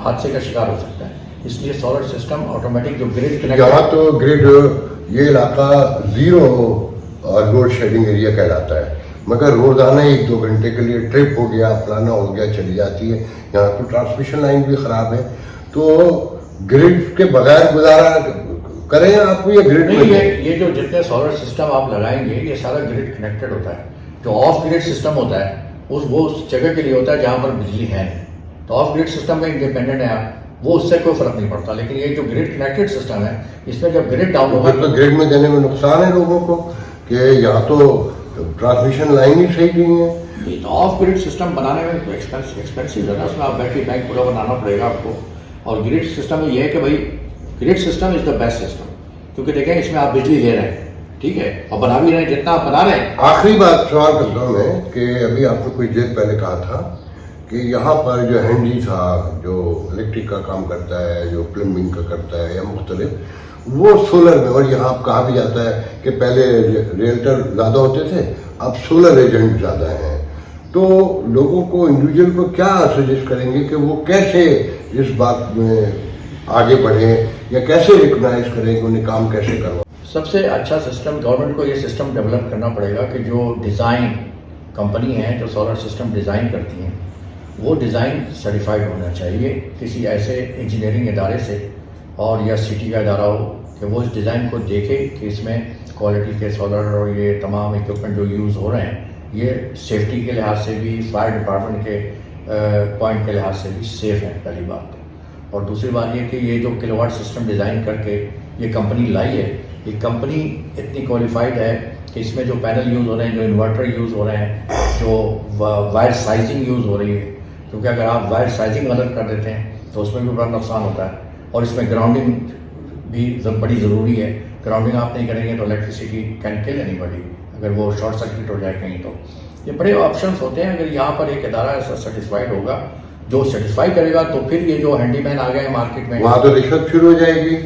حادثے کا شکار ہو سکتا ہے. اس لیے سولر سسٹم آٹومیٹک جو گریڈ کنیکٹ، یہاں تو گریڈ یہ علاقہ زیرو لوڈ شیڈنگ ایریا کہلاتا ہے، مگر روزانہ 1-2 گھنٹے کے لیے ٹرپ ہو گیا، فلانا ہو گیا، چلی جاتی ہے. یہاں تو ٹرانسمیشن لائن بھی خراب ہے. تو گریڈ کے بغیر گزارا کریں آپ کو یہ گریڈ نہیں. یہ جو جتنے سولر سسٹم آپ لگائیں گے یہ سارا گریڈ کنیکٹڈ ہوتا ہے. جو آف گریڈ سسٹم ہوتا ہے وہ اس جگہ کے لیے ہوتا ہے جہاں پر بجلی ہے نہیں. تو آف گریڈ سسٹم میں انڈیپینڈنٹ ہے آپ، وہ اس سے کوئی فرق نہیں پڑتا. لیکن یہ جو گریڈ کنیکٹڈ سسٹم ہے اس میں جب گریڈ ڈاؤن ہوگا تو گریڈ میں دینے میں نقصان ہے لوگوں کو کہ یہاں تو ٹرانسمیشن لائن ہی صحیح نہیں ہے. تو آف گریڈ سسٹم بنانے میں ایکسپینسو ہے نا، اس میں آپ بیٹری بینک پورا بنانا پڑے گا آپ کو. اور گریڈ سسٹم میں یہ ہے کہ بھائی grade system is the best system, کیونکہ دیکھیں اس میں آپ بجلی لے رہے ہیں، ٹھیک ہے، اور بنا بھی رہے ہیں جتنا آپ بنا رہے ہیں. آخری بات سوال کرتا ہوں میں کہ ابھی آپ نے کچھ دیر پہلے کہا تھا کہ یہاں پر جو ہینڈی تھا، جو الیکٹرک کا کام کرتا ہے، جو پلمبنگ کا کرتا ہے یا مختلف، وہ سولر میں. اور یہاں کہا بھی جاتا ہے کہ پہلے ریئلٹر زیادہ ہوتے تھے، اب سولر ایجنٹ زیادہ ہیں. تو لوگوں کو، انڈیویجول کو کیا سجیسٹ کریں گے کہ وہ کیسے اس بات میں آگے بڑھیں یا کیسے ریکگنائز کریں کہ انہیں کام کیسے کروا؟ سب سے اچھا سسٹم گورنمنٹ کو یہ سسٹم ڈیولپ کرنا پڑے گا کہ جو ڈیزائن کمپنی ہیں جو سولر سسٹم ڈیزائن کرتی ہیں وہ ڈیزائن سرٹیفائڈ ہونا چاہیے کسی ایسے انجینئرنگ ادارے سے، اور یا سٹی کا ادارہ ہو کہ وہ اس ڈیزائن کو دیکھے کہ اس میں کوالٹی کے سولر اور یہ تمام ایکوپمنٹ جو یوز ہو رہے ہیں یہ سیفٹی کے لحاظ سے بھی، فائر ڈپارٹمنٹ کے پوائنٹ کے لحاظ سے بھی سیف ہیں، پہلی بات. اور دوسری بات یہ کہ یہ جو کلو واٹ سسٹم ڈیزائن کر کے یہ کمپنی لائی ہے، یہ کمپنی اتنی کوالیفائڈ ہے کہ اس میں جو پینل یوز ہو رہے ہیں، جو انورٹر یوز ہو رہے ہیں، جو وائر سائزنگ یوز ہو رہی ہے، کیونکہ اگر آپ وائر سائزنگ غلط کر دیتے ہیں تو اس میں بھی بڑا نقصان ہوتا ہے. اور اس میں گراؤنڈنگ بھی بڑی ضروری ہے. گراؤنڈنگ آپ نہیں کریں گے تو الیکٹریسٹی کین کل اینی باڈی، اگر وہ شارٹ سرکٹ ہو جائے کہیں. تو یہ بڑے آپشنس ہوتے ہیں. اگر یہاں پر ایک ادارہ ایسا سیٹسفائڈ ہوگا، جو سیٹسفائی کرے گا، تو پھر یہ جو ہینڈی مین آ گئے ہیں مارکیٹ میں، وہاں تو رشوت شروع ہو جائے گی.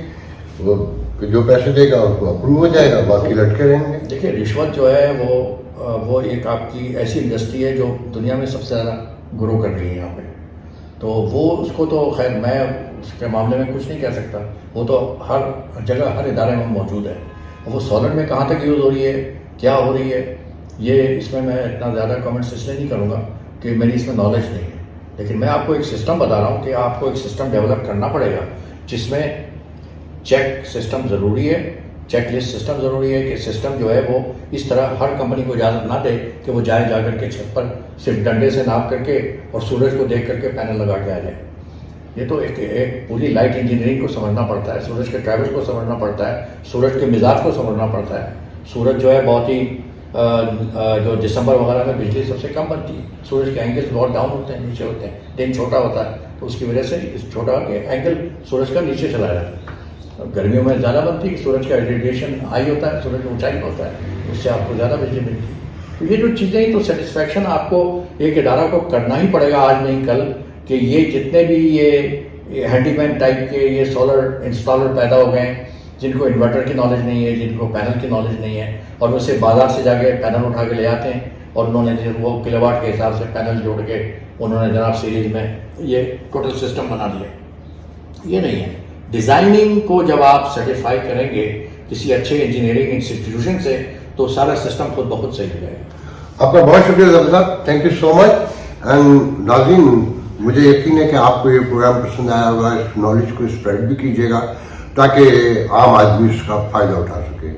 وہ جو پیسے دے گا اس کو اپروو ہو جائے گا، باقی لٹکے رہیں گے. دیکھیے رشوت جو ہے وہ ایک آپ کی ایسی انڈسٹری ہے جو دنیا میں سب سے زیادہ گرو کر رہی ہے یہاں پہ. تو وہ اس کو تو خیر میں اس کے معاملے میں کچھ نہیں کہہ سکتا، وہ تو ہر جگہ ہر ادارے میں موجود ہے. وہ سولر میں کہاں تک یوز ہو رہی ہے، کیا ہو رہی ہے، یہ اس میں اتنا زیادہ کمنٹس اس لیے نہیں کروں گا کہ میری اس میں نالج نہیں ہے. لیکن میں آپ کو ایک سسٹم بتا رہا ہوں کہ آپ کو ایک سسٹم ڈیولپ کرنا پڑے گا جس میں چیک سسٹم ضروری ہے، چیک لسٹ سسٹم ضروری ہے کہ سسٹم جو ہے وہ اس طرح ہر کمپنی کو اجازت نہ دے کہ وہ جا کر کے چھت پر صرف ڈنڈے سے ناپ کر کے اور سورج کو دیکھ کر کے پینل لگا کے آ جائے. یہ تو ایک پوری لائٹ انجینئرنگ کو سمجھنا پڑتا ہے، سورج کے ٹریول کو سمجھنا پڑتا ہے، سورج کے مزاج کو سمجھنا پڑتا ہے. سورج جو ہے بہت ہی جو دسمبر وغیرہ میں بجلی سب سے کم بنتی ہے. سورج کے اینگلز بہت ڈاؤن ہوتے ہیں، نیچے ہوتے ہیں، دن چھوٹا ہوتا ہے، تو اس کی وجہ سے اس چھوٹا اینگل سورج کا نیچے چلا جاتا ہے. گرمیوں میں زیادہ بنتی ہے، سورج کا ریڈیشن ہائی ہوتا ہے، سورج اونچائی میں ہوتا ہے، اس سے آپ کو زیادہ بجلی ملتی ہے. تو یہ جو چیزیں تو سیٹسفیکشن آپ کو ایک ادارہ کو کرنا ہی پڑے گا آج نہیں کل، کہ یہ جتنے بھی یہ ہینڈی مین ٹائپ کے یہ سولر انسٹالر پیدا ہو گئے ہیں، जिनको इन्वर्टर की नॉलेज नहीं है, जिनको पैनल की नॉलेज नहीं है, और वैसे बाज़ार से जाके पैनल उठा के ले आते हैं और उन्होंने जो वो किलोवाट के हिसाब से पैनल जोड़ के उन्होंने जनाब सीरीज़ में ये टोटल सिस्टम बना दिया। ये नहीं है। डिज़ाइनिंग को जब आप सर्टिफाई करेंगे किसी अच्छे इंजीनियरिंग इंस्टीट्यूशन से तो सारा सिस्टम खुद बहुत सही हो जाएगा। आपका बहुत शुक्रिया ज़फ़र साहब, thank you so much. And नाज़रीन, मुझे यकीन है कि आपको ये प्रोग्राम पसंद आया होगा, इस नॉलेज को स्प्रेड भी कीजिएगा ताकि आम आदमी इसका फ़ायदा उठा सके।